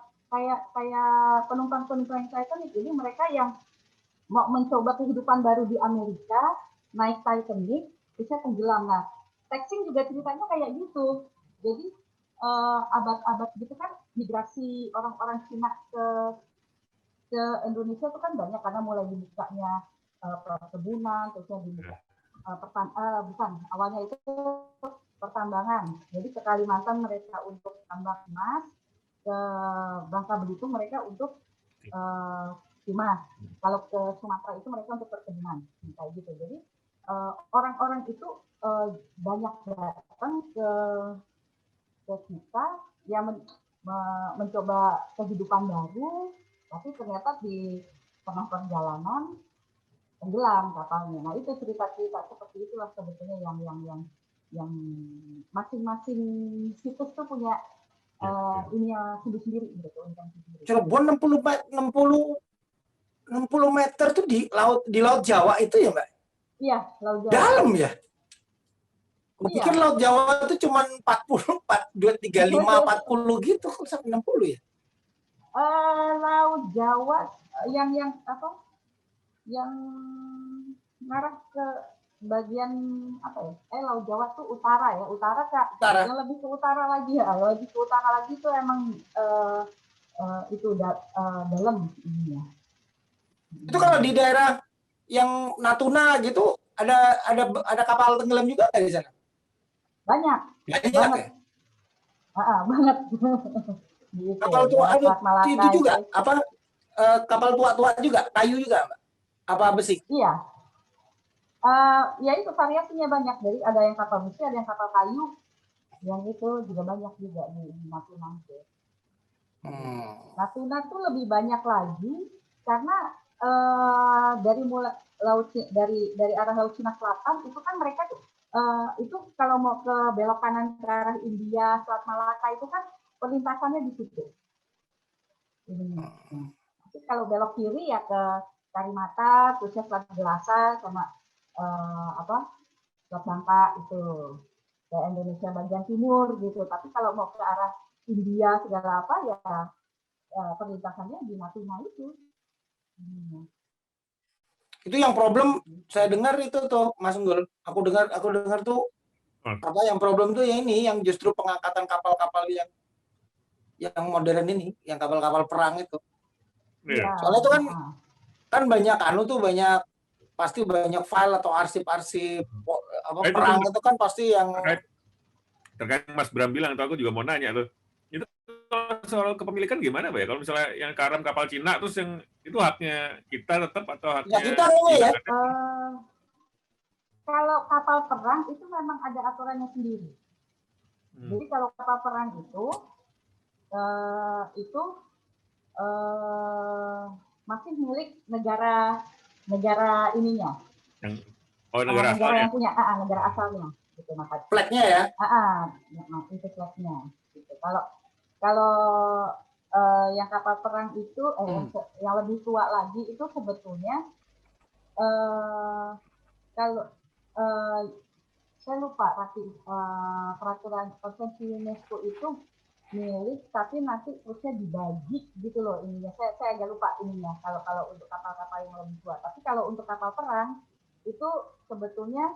kayak penumpang Titanic. Jadi mereka yang mau mencoba kehidupan baru di Amerika, naik Titanic, bisa tenggelam. Nah, Pexing juga ceritanya kayak gitu. Jadi abad-abad gitu kan, migrasi orang-orang Cina ke Indonesia itu kan banyak, karena mulai dibukanya perkebunan, terusnya dibuka awalnya itu pertambangan. Jadi ke Kalimantan mereka untuk tambang emas, ke Bangka Belitung mereka untuk timah. Kalau ke Sumatera itu mereka untuk perkebunan, kayak gitu. Jadi orang-orang itu banyak datang ke kita yang mencoba kehidupan baru, tapi ternyata di tengah perjalanan tenggelam kapalnya. Nah, itu cerita-cerita seperti itulah sebetulnya yang masing-masing situs tuh punya ininya sendiri gitu. Cirebon 60 meter tuh di laut Jawa itu ya, Mbak? Iya, laut Jawa. Dalam ya? Aku pikir laut Jawa itu cuma 44, 235, 40 gitu, kok sampai 60 ya? Laut Jawa yang apa? Yang ngarah ke bagian apa ya? Laut Jawa tuh utara ya, utara Kak. Utara. Yang lebih ke utara lagi ya, lebih ke utara lagi itu emang itu dalam ini ya. Itu kalau di daerah yang Natuna gitu ada kapal tenggelam juga nggak di sana? Banyak. Banyak. Banget. Gitu, kapal tua itu juga itu. apa kapal tua juga, kayu juga, Mbak? Apa besi? Iya. Ya itu variasinya banyak. Jadi ada yang kapal besi, ada yang kapal kayu. Yang itu juga banyak juga di Natuna. Natuna tuh lebih banyak lagi karena dari arah laut Cina Selatan itu kan mereka itu kalau mau ke belok kanan ke arah India, Selat Malaka itu kan perlintasannya di situ. Tapi kalau belok kiri ya ke Karimata, terusnya Selat Gelasa sama Selat Bangka itu ke Indonesia bagian timur gitu. Tapi kalau mau ke arah India segala apa ya perlintasannya di Natuna itu. Itu yang problem saya dengar itu tuh, Mas Unggul. Aku dengar tuh apa yang problem tuh ya ini, yang justru pengangkatan kapal-kapal yang modern ini, yang kapal-kapal perang itu. Iya. Soalnya itu kan banyak banyak pasti banyak file atau arsip-arsip perang itu kan pasti yang terkait Mas Bram bilang, atau aku juga mau nanya tuh. Itu soal kepemilikan gimana, Pak ya? Kalau misalnya yang karam kapal Cina, terus yang itu haknya kita tetap atau haknya ya kita ya? Kalau kapal perang itu memang ada aturannya sendiri. Jadi kalau kapal perang itu masih milik negara ininya. Negara negara yang punya, negara asalnya. Gitu, makanya. Flagnya ya? Itu flagnya. Gitu. Kalau yang kapal perang itu, yang lebih tua lagi itu sebetulnya kalau saya lupa peraturan konvensi UNESCO itu milik, tapi nanti terusnya dibagi gitu loh ininya. Saya agak lupa ininya kalau untuk kapal-kapal yang lebih tua. Tapi kalau untuk kapal perang itu sebetulnya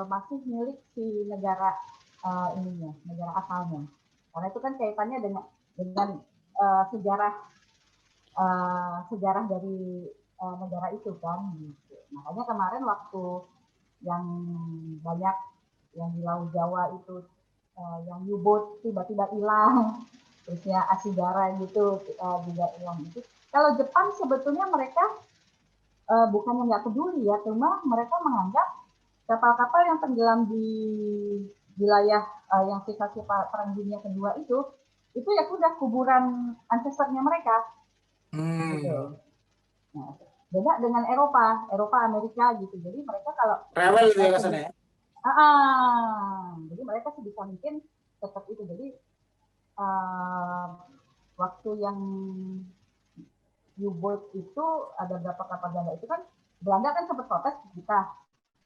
masih milik si negara ininya, negara asalnya. Karena itu kan kaitannya dengan sejarah dari negara itu kan. Gitu. Makanya kemarin waktu yang banyak yang di Laut Jawa itu yang U-boat tiba-tiba hilang, terusnya Asigara gitu juga hilang itu. Kalau Jepang sebetulnya mereka bukannya nggak peduli ya, cuma mereka menganggap kapal-kapal yang tenggelam di wilayah yang sisa-sisa Perang Dunia Kedua itu ya sudah kuburan ancestornya mereka. Gitu. Nah, beda dengan Eropa, Amerika gitu. Jadi mereka kalau travel gitu ya kesana ya. Jadi mereka sebisa mungkin tetap itu. Jadi waktu yang U-boat itu ada berapa kapal Belanda itu kan Belanda kan sempat protes kita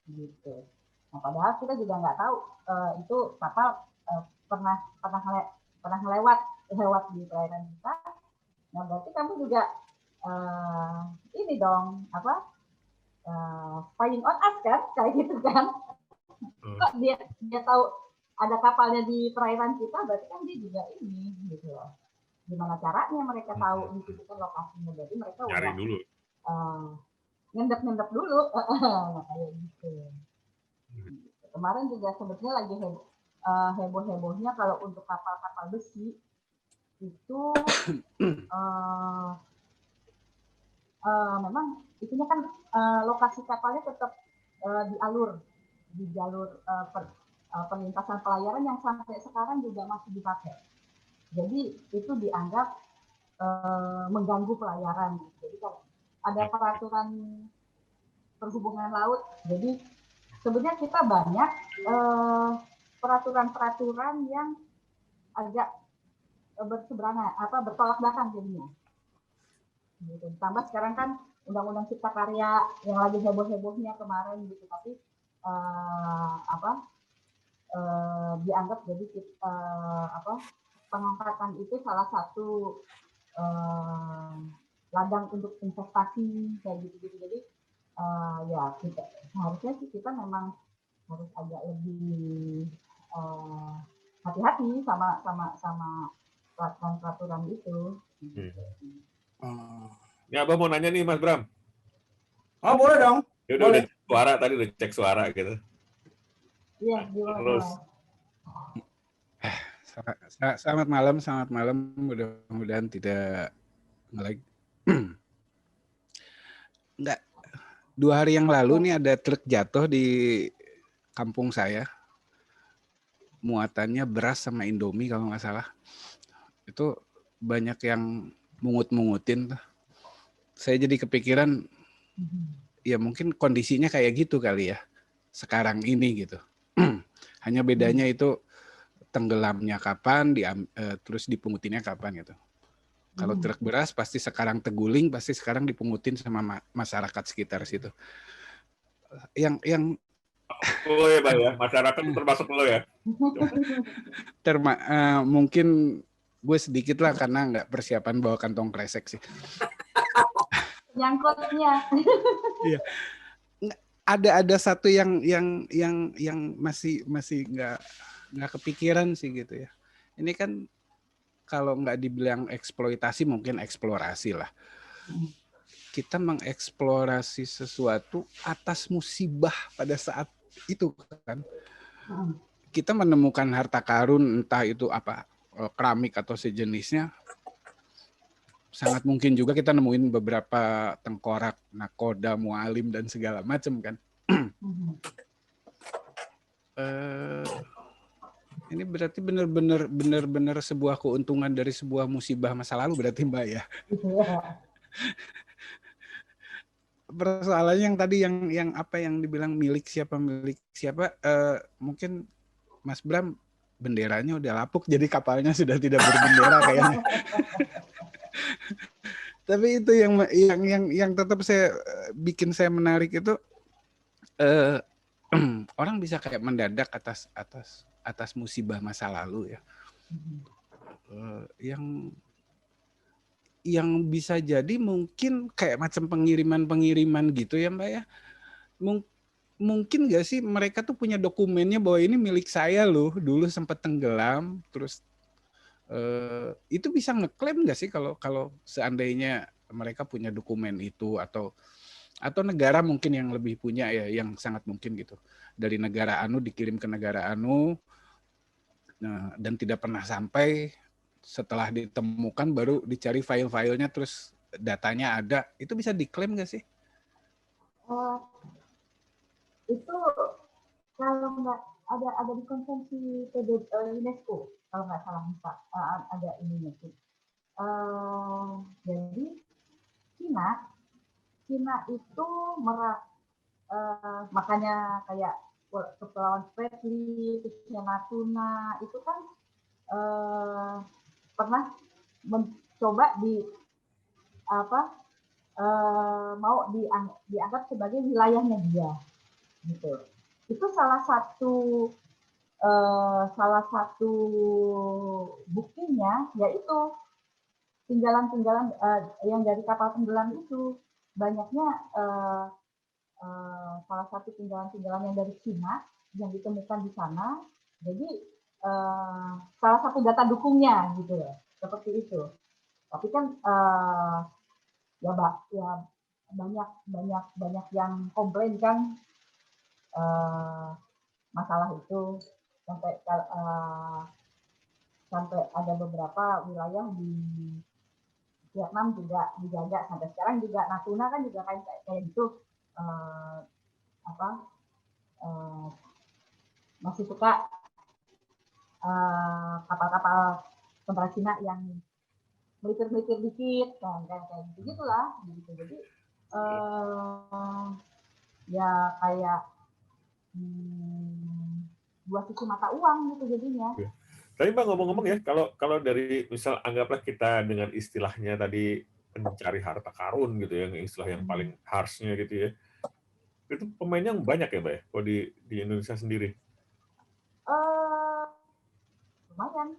gitu. Nah, padahal kita juga nggak tahu itu kapal pernah lewat di perairan kita. Nah berarti kamu juga ini dong spying on us kan, kayak gitu kan. Dia tahu ada kapalnya di perairan kita, berarti kan dia juga ini gitu loh. Gimana caranya mereka tahu di situ kan lokasinya, jadi mereka nyari udah dulu ngendep dulu kayak gitu. Kemarin juga sebetulnya lagi heboh-hebohnya kalau untuk kapal-kapal besi itu memang itunya kan lokasi kapalnya tetap di jalur perlintasan pelayaran yang sampai sekarang juga masih dipakai. Jadi itu dianggap mengganggu pelayaran. Jadi kalau ada peraturan perhubungan laut, jadi sebenarnya kita banyak peraturan-peraturan yang agak berseberangan, bertolak belakang jadinya. Gitu. Tambah sekarang kan Undang-Undang Cipta Karya yang lagi heboh-hebohnya kemarin gitu, tapi dianggap jadi pengangkatan itu salah satu ladang untuk investasi kayak gitu-gitu. Jadi ya harusnya sih kita memang harus agak lebih hati-hati sama peraturan itu. Ya, Abang mau nanya nih, Mas Bram. Oh, boleh dong. Udah suara tadi udah cek suara gitu. Iya, terus. Selamat malam. Mudah-mudahan tidak nge-lag. Enggak. 2 hari yang lalu nih ada truk jatuh di kampung saya. Muatannya beras sama Indomie kalau nggak salah. Itu banyak yang mungut-mungutin. Saya jadi kepikiran, ya mungkin kondisinya kayak gitu kali ya. Sekarang ini gitu. Hanya bedanya itu tenggelamnya kapan, terus dipungutinnya kapan gitu. Kalau truk beras pasti sekarang terguling, pasti sekarang dipungutin sama masyarakat sekitar situ. Yang oh ya, Bang ya, masyarakat itu termasuk lo ya. Mungkin gue sedikit lah karena nggak persiapan bawa kantong kresek sih. Nyangkutnya. Iya. Ada satu yang masih nggak kepikiran sih gitu ya. Ini kan kalau nggak dibilang eksploitasi mungkin eksplorasi lah. Kita mengeksplorasi sesuatu atas musibah pada saat itu kan. Kita menemukan harta karun entah itu apa keramik atau sejenisnya. Sangat mungkin juga kita nemuin beberapa tengkorak, nakoda, mualim dan segala macam kan. Ini berarti benar-benar sebuah keuntungan dari sebuah musibah masa lalu berarti Mbak ya. Persoalannya yang tadi yang apa yang dibilang milik siapa mungkin Mas Bram benderanya udah lapuk jadi kapalnya sudah tidak berbendera kayaknya. Tapi itu yang tetap bikin saya menarik itu orang bisa kayak mendadak atas musibah masa lalu ya. Yang bisa jadi mungkin kayak macam pengiriman gitu ya Mbak ya. Mungkin nggak sih mereka tuh punya dokumennya bahwa ini milik saya loh, dulu sempat tenggelam, terus itu bisa ngeklaim nggak sih kalau seandainya mereka punya dokumen itu atau negara mungkin yang lebih punya ya, yang sangat mungkin gitu, dari negara anu dikirim ke negara anu, nah, dan tidak pernah sampai, setelah ditemukan baru dicari file-filenya terus datanya ada, itu bisa diklaim nggak sih? Itu kalau nggak ada di konvensi UNESCO kalau nggak salah ada ininya sih. Jadi Cina itu makanya kayak Kepulauan Spratly, khususnya Natuna itu kan pernah mencoba mau dianggap sebagai wilayahnya dia, gitu. Itu salah satu buktinya yaitu tinggalan-tinggalan yang dari kapal tenggelam itu banyaknya salah satu tinggalan-tinggalan yang dari Cina yang ditemukan di sana. Jadi salah satu data dukungnya gitu ya, seperti itu. Tapi kan ya banyak yang komplain kan masalah itu sampai ada beberapa wilayah di Vietnam juga dijaga sampai sekarang juga. Natuna kan juga kayak gitu masih suka kapal-kapal tentara Cina yang melipir-melipir dikit kan kayak gitulah gitu. Jadi ya kayak dua sisi mata uang gitu jadinya. Tapi Mbak ngomong-ngomong ya, kalau dari misal anggaplah kita dengan istilahnya tadi pencari harta karun gitu ya, istilah yang paling harshnya gitu ya, itu pemainnya banyak ya Mbak ya, kalau di Indonesia sendiri? Lumayan.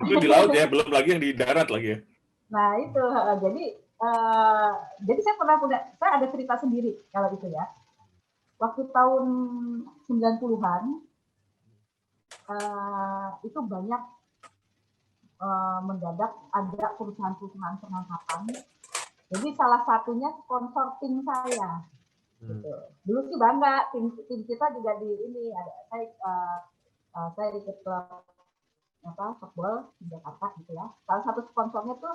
Itu di laut ya, belum lagi yang di darat lagi ya. Nah itu, jadi saya ada cerita sendiri kalau itu ya. Waktu tahun 90-an itu banyak mendadak ada perusahaan-perusahaan pengangkatan. Jadi salah satunya sponsor tim saya. Gitu. Dulu sih bangga, tim kita juga di ini ada saya ikut klub football di Jakarta gitu ya. Salah satu sponsornya tuh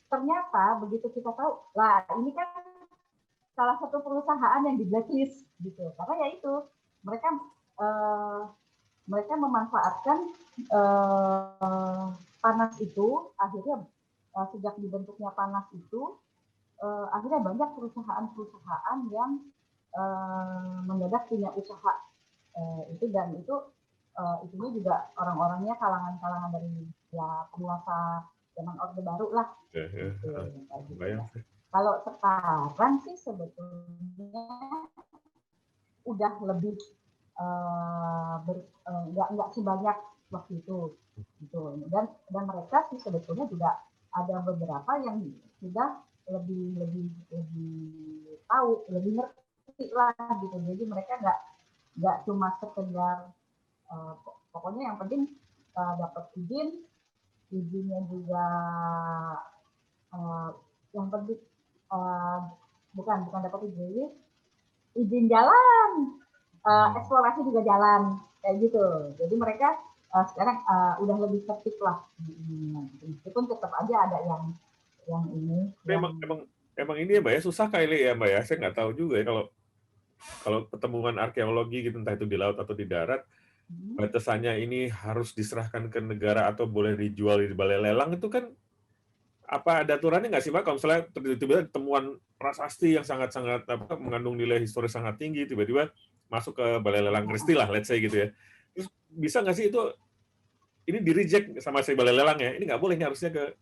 ternyata begitu kita tahu, lah ini kan salah satu perusahaan yang di blacklist gitu. Karena ya itu mereka memanfaatkan panas itu, akhirnya sejak dibentuknya panas itu akhirnya banyak perusahaan-perusahaan yang mendadak punya usaha itu, dan itu itunya juga orang-orangnya kalangan dari ya penguasa zaman Orde Baru lah. Gitu. Kalau sekarang sih sebetulnya udah lebih nggak sebanyak waktu itu gitu. Dan mereka sih sebetulnya juga ada beberapa yang sudah lebih tahu, lebih ngerti lah gitu. Jadi mereka nggak cuma sekedar pokoknya yang penting dapat izinnya juga yang penting bukan dapat izin jalan, eksplorasi juga jalan kayak gitu. Jadi mereka sekarang udah lebih tertib lah, meskipun tetap aja ada yang ini. Emang emang ini ya Mbak ya, susah kali ya Mbak ya, saya nggak tahu juga ya kalau pertemuan arkeologi gitu, entah itu di laut atau di darat, batasannya ini harus diserahkan ke negara atau boleh dijual di balai lelang, itu kan apa ada aturannya nggak sih Pak? Kalau misalnya tiba-tiba temuan prasasti yang sangat-sangat mengandung nilai historis sangat tinggi, tiba-tiba masuk ke balai lelang Christie lah, let's say gitu ya. Terus bisa nggak sih itu ini di reject sama si balai lelang ya? Ini nggak boleh, ini harusnya ke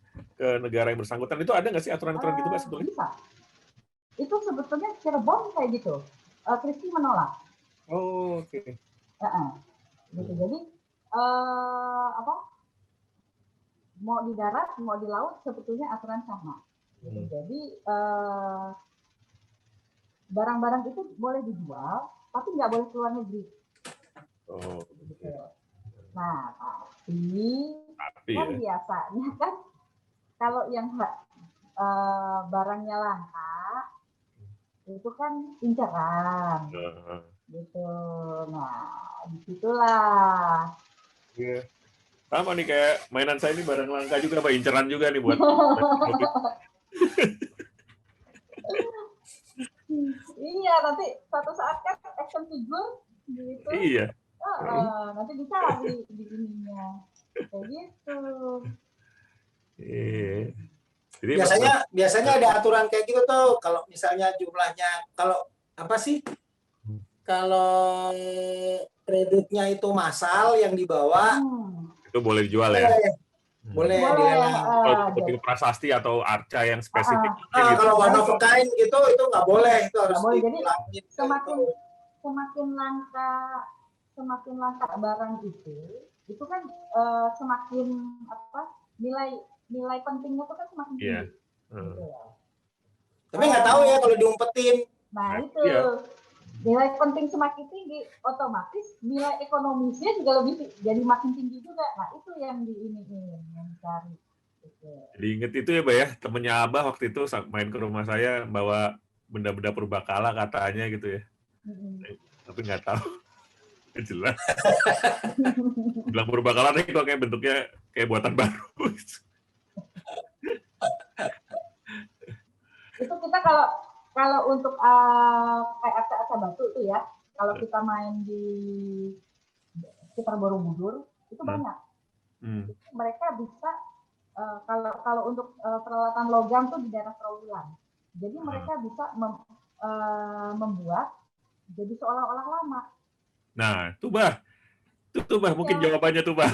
negara yang bersangkutan. Itu ada nggak sih aturan-aturan gitu Pak sebetulnya? Bisa. Itu sebetulnya Cirebon kayak gitu. Christie menolak. Oh, oke. Gitu. Jadi apa? Mau di darat, mau di laut, sebetulnya aturan sama. Gitu. Jadi barang-barang itu boleh dijual, tapi nggak boleh keluar negeri. Oh. Gitu. Nah, tapi kan ya. biasanya kan kalau yang barangnya langka itu kan inceran, gitu. Nah, disitulah. Iya. Sama nih kayak mainan saya ini barang langka juga, Pak, inceran juga nih buat. Iya, nanti suatu saat kan action figure gitu. Iya. Nanti dicari di ininya. Kayak gitu. Iya. Jadi biasanya ada aturan kayak gitu tuh, kalau misalnya jumlahnya, kalau apa sih? Kalau kreditnya itu massal yang dibawa, itu boleh dijual ya? Boleh dilelang. Kalau seperti prasasti atau arca yang spesifik. Gitu. Kalau one of a kind gitu, itu nggak boleh, itu harus dipulangin. Jadi semakin langka barang itu kan semakin nilai pentingnya itu kan semakin tinggi. Gitu ya. Tapi nggak tahu ya kalau diumpetin. Nah itu. Nilai penting semakin tinggi, otomatis nilai ekonomisnya juga lebih jadi makin tinggi juga. Nah itu yang yang dicari. Gitu. Jadi inget itu ya, Mbak ya, temennya Abah waktu itu main ke rumah saya bawa benda-benda purbakala katanya gitu ya. Tapi nggak tahu. Jelas. Bilang purbakala nih kok kayak bentuknya kayak buatan baru. Itu kita kalau untuk kayak arca batu itu ya, kalau kita main di sekitar Borobudur itu banyak. Mereka bisa kalau untuk peralatan logam tuh di daerah Trawulan. Jadi mereka bisa membuat jadi seolah-olah lama. Nah, tuh Bah. Tuh Bah, mungkin jawabannya tuh Bah.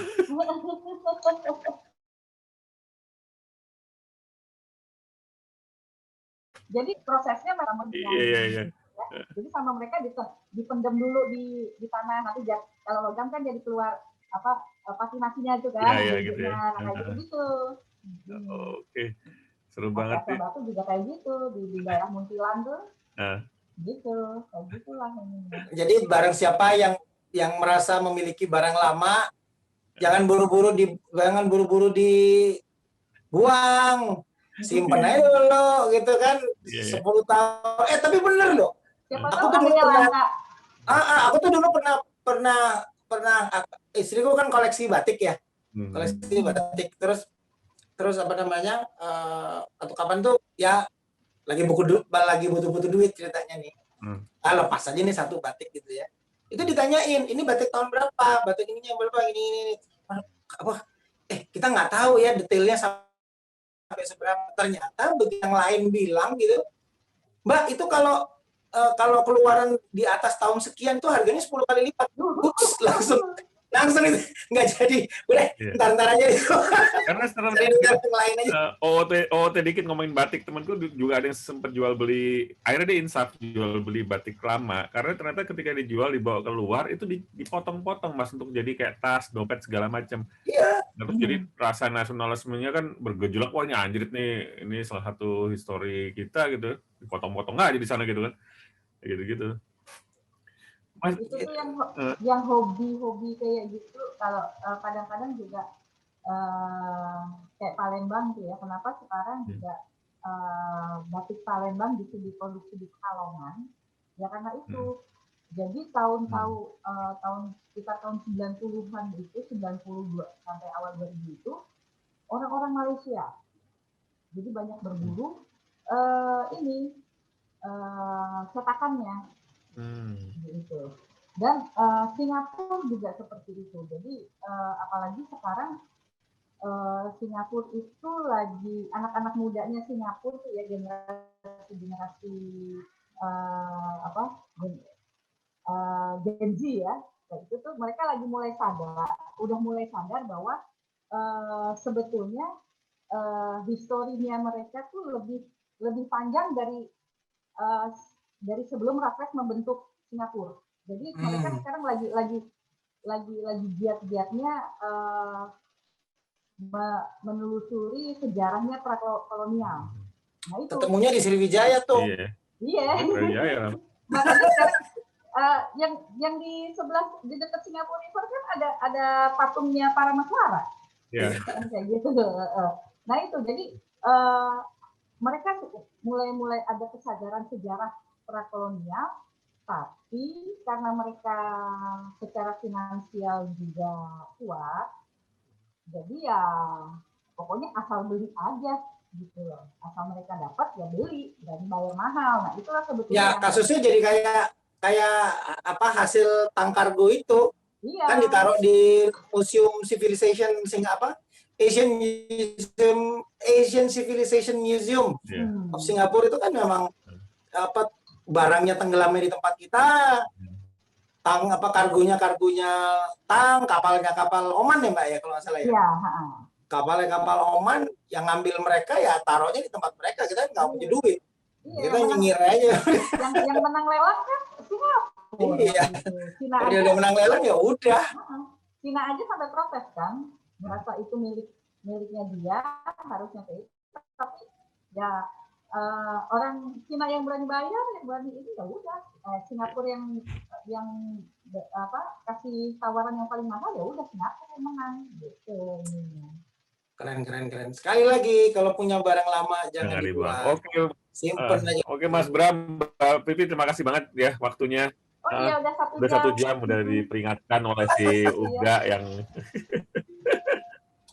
Jadi prosesnya memang jadi sama mereka dipendam dulu di tanah, nanti kalau logam kan jadi keluar patinasinya itu kan, kayak gitu. Oke, seru banget sih. Batu juga kayak gitu di daerah Muntilan tuh. Gitu, kayak gitulah. Jadi barang siapa yang merasa memiliki barang lama, jangan buru-buru dibuang. Simpen aja dulu gitu kan, 10 tahun. Tapi bener loh. Aku tuh dulu pernah istriku kan koleksi batik ya. Koleksi batik, terus apa namanya? Atau kapan tuh ya lagi butuh duit ceritanya nih. Lepas aja nih satu batik gitu ya. Itu ditanyain, ini batik tahun berapa? Batik ininya berapa? Ini. Apa? Kita nggak tahu ya detailnya sampai seberapa. Ternyata yang lain bilang gitu, Mbak, itu kalau keluaran di atas tahun sekian tuh harganya 10 kali lipat. Ups, langsung itu nggak jadi. Udah, ntar aja itu. Karena setelah OOT dikit ngomongin batik, temanku juga ada yang sempat jual beli, akhirnya dia insaf jual beli batik lama, karena ternyata ketika dijual dibawa keluar itu dipotong-potong Mas untuk jadi kayak tas, dompet segala macam. Terus jadi rasa nasionalismenya kan bergejolak, wah ini anjrit nih, ini salah satu histori kita gitu, dipotong-potong aja di sana gitu kan, gitu-gitu. Mas, itu tuh yang hobi kayak gitu, kalau kadang-kadang juga kayak Palembang tuh ya, kenapa sekarang juga batik Palembang diproduksi di Pekalongan ya karena itu. Jadi tahun sekitar tahun 90-an itu, 92 sampai awal 2000 itu orang-orang Malaysia jadi banyak berburu ini cetakannya Hmm. gitu. Dan Singapura juga seperti itu. Jadi apalagi sekarang Singapura itu lagi anak-anak mudanya Singapura tuh ya generasi Gen Z ya. Nah, itu tuh mereka lagi udah mulai sadar bahwa sebetulnya historinya mereka tuh lebih panjang dari sebelum Raffles membentuk Singapura. Jadi mereka sekarang lagi giat-giatnya menelusuri sejarahnya prakolonial. Nah itu. Ketemunya di Sriwijaya tuh. Iya. Iya. Makanya sekarang yang di dekat Singapura River kan ada patungnya Paramaswara. Iya. Kayak gitu. Nah itu jadi mereka mulai ada kesadaran sejarah prakolonial, tapi karena mereka secara finansial juga kuat, jadi ya pokoknya asal beli aja gitu loh. Asal mereka dapat ya beli dan bayar mahal. Nah itulah sebetulnya. Ya kasusnya jadi kayak apa hasil tangkargo itu. Iya. Kan ditaruh di Museum Civilization Asian Civilization Museum of Singapura itu kan memang apa barangnya tenggelamnya di tempat kita, kargonya kapalnya kapal Oman ya Mbak ya kalau nggak salah ya. Iya. Kapalnya kapal Oman yang ngambil mereka ya taruhnya di tempat mereka, kita nggak punya duit. Iya, kita nyengir aja. Yang menang lelang kan Singapura. Iya. Cina kalau dia udah menang lelang ya udah. Cina aja sampai protes kan, merasa itu miliknya dia, harusnya kayak itu. Tapi ya orang Cina yang berani bayar, yang berani ini ya udah. Singapura yang kasih tawaran yang paling mahal ya udah Singapura yang menang gitu. Keren. Sekali lagi kalau punya barang lama jangan dibuang. Oke. Simpen aja. Oke Mas Bram, Mbak Pipi terima kasih banget ya waktunya. Oh iya udah 1 jam. Udah 1 jam udah diperingatkan oleh si Uga yang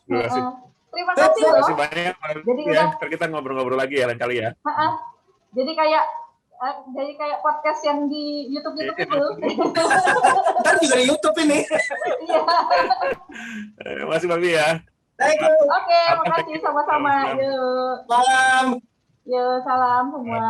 Terima kasih loh. Terima kasih banyak. Jadi ya, ntar kita ngobrol-ngobrol lagi ya lain kali ya. Jadi kayak podcast yang di YouTube itu. Ntar juga di YouTube ini. Iya. Terima kasih Mbak Pipi ya. Thank you. Oke, makasih sama-sama. Yuk. Salam. Yuk, salam semua.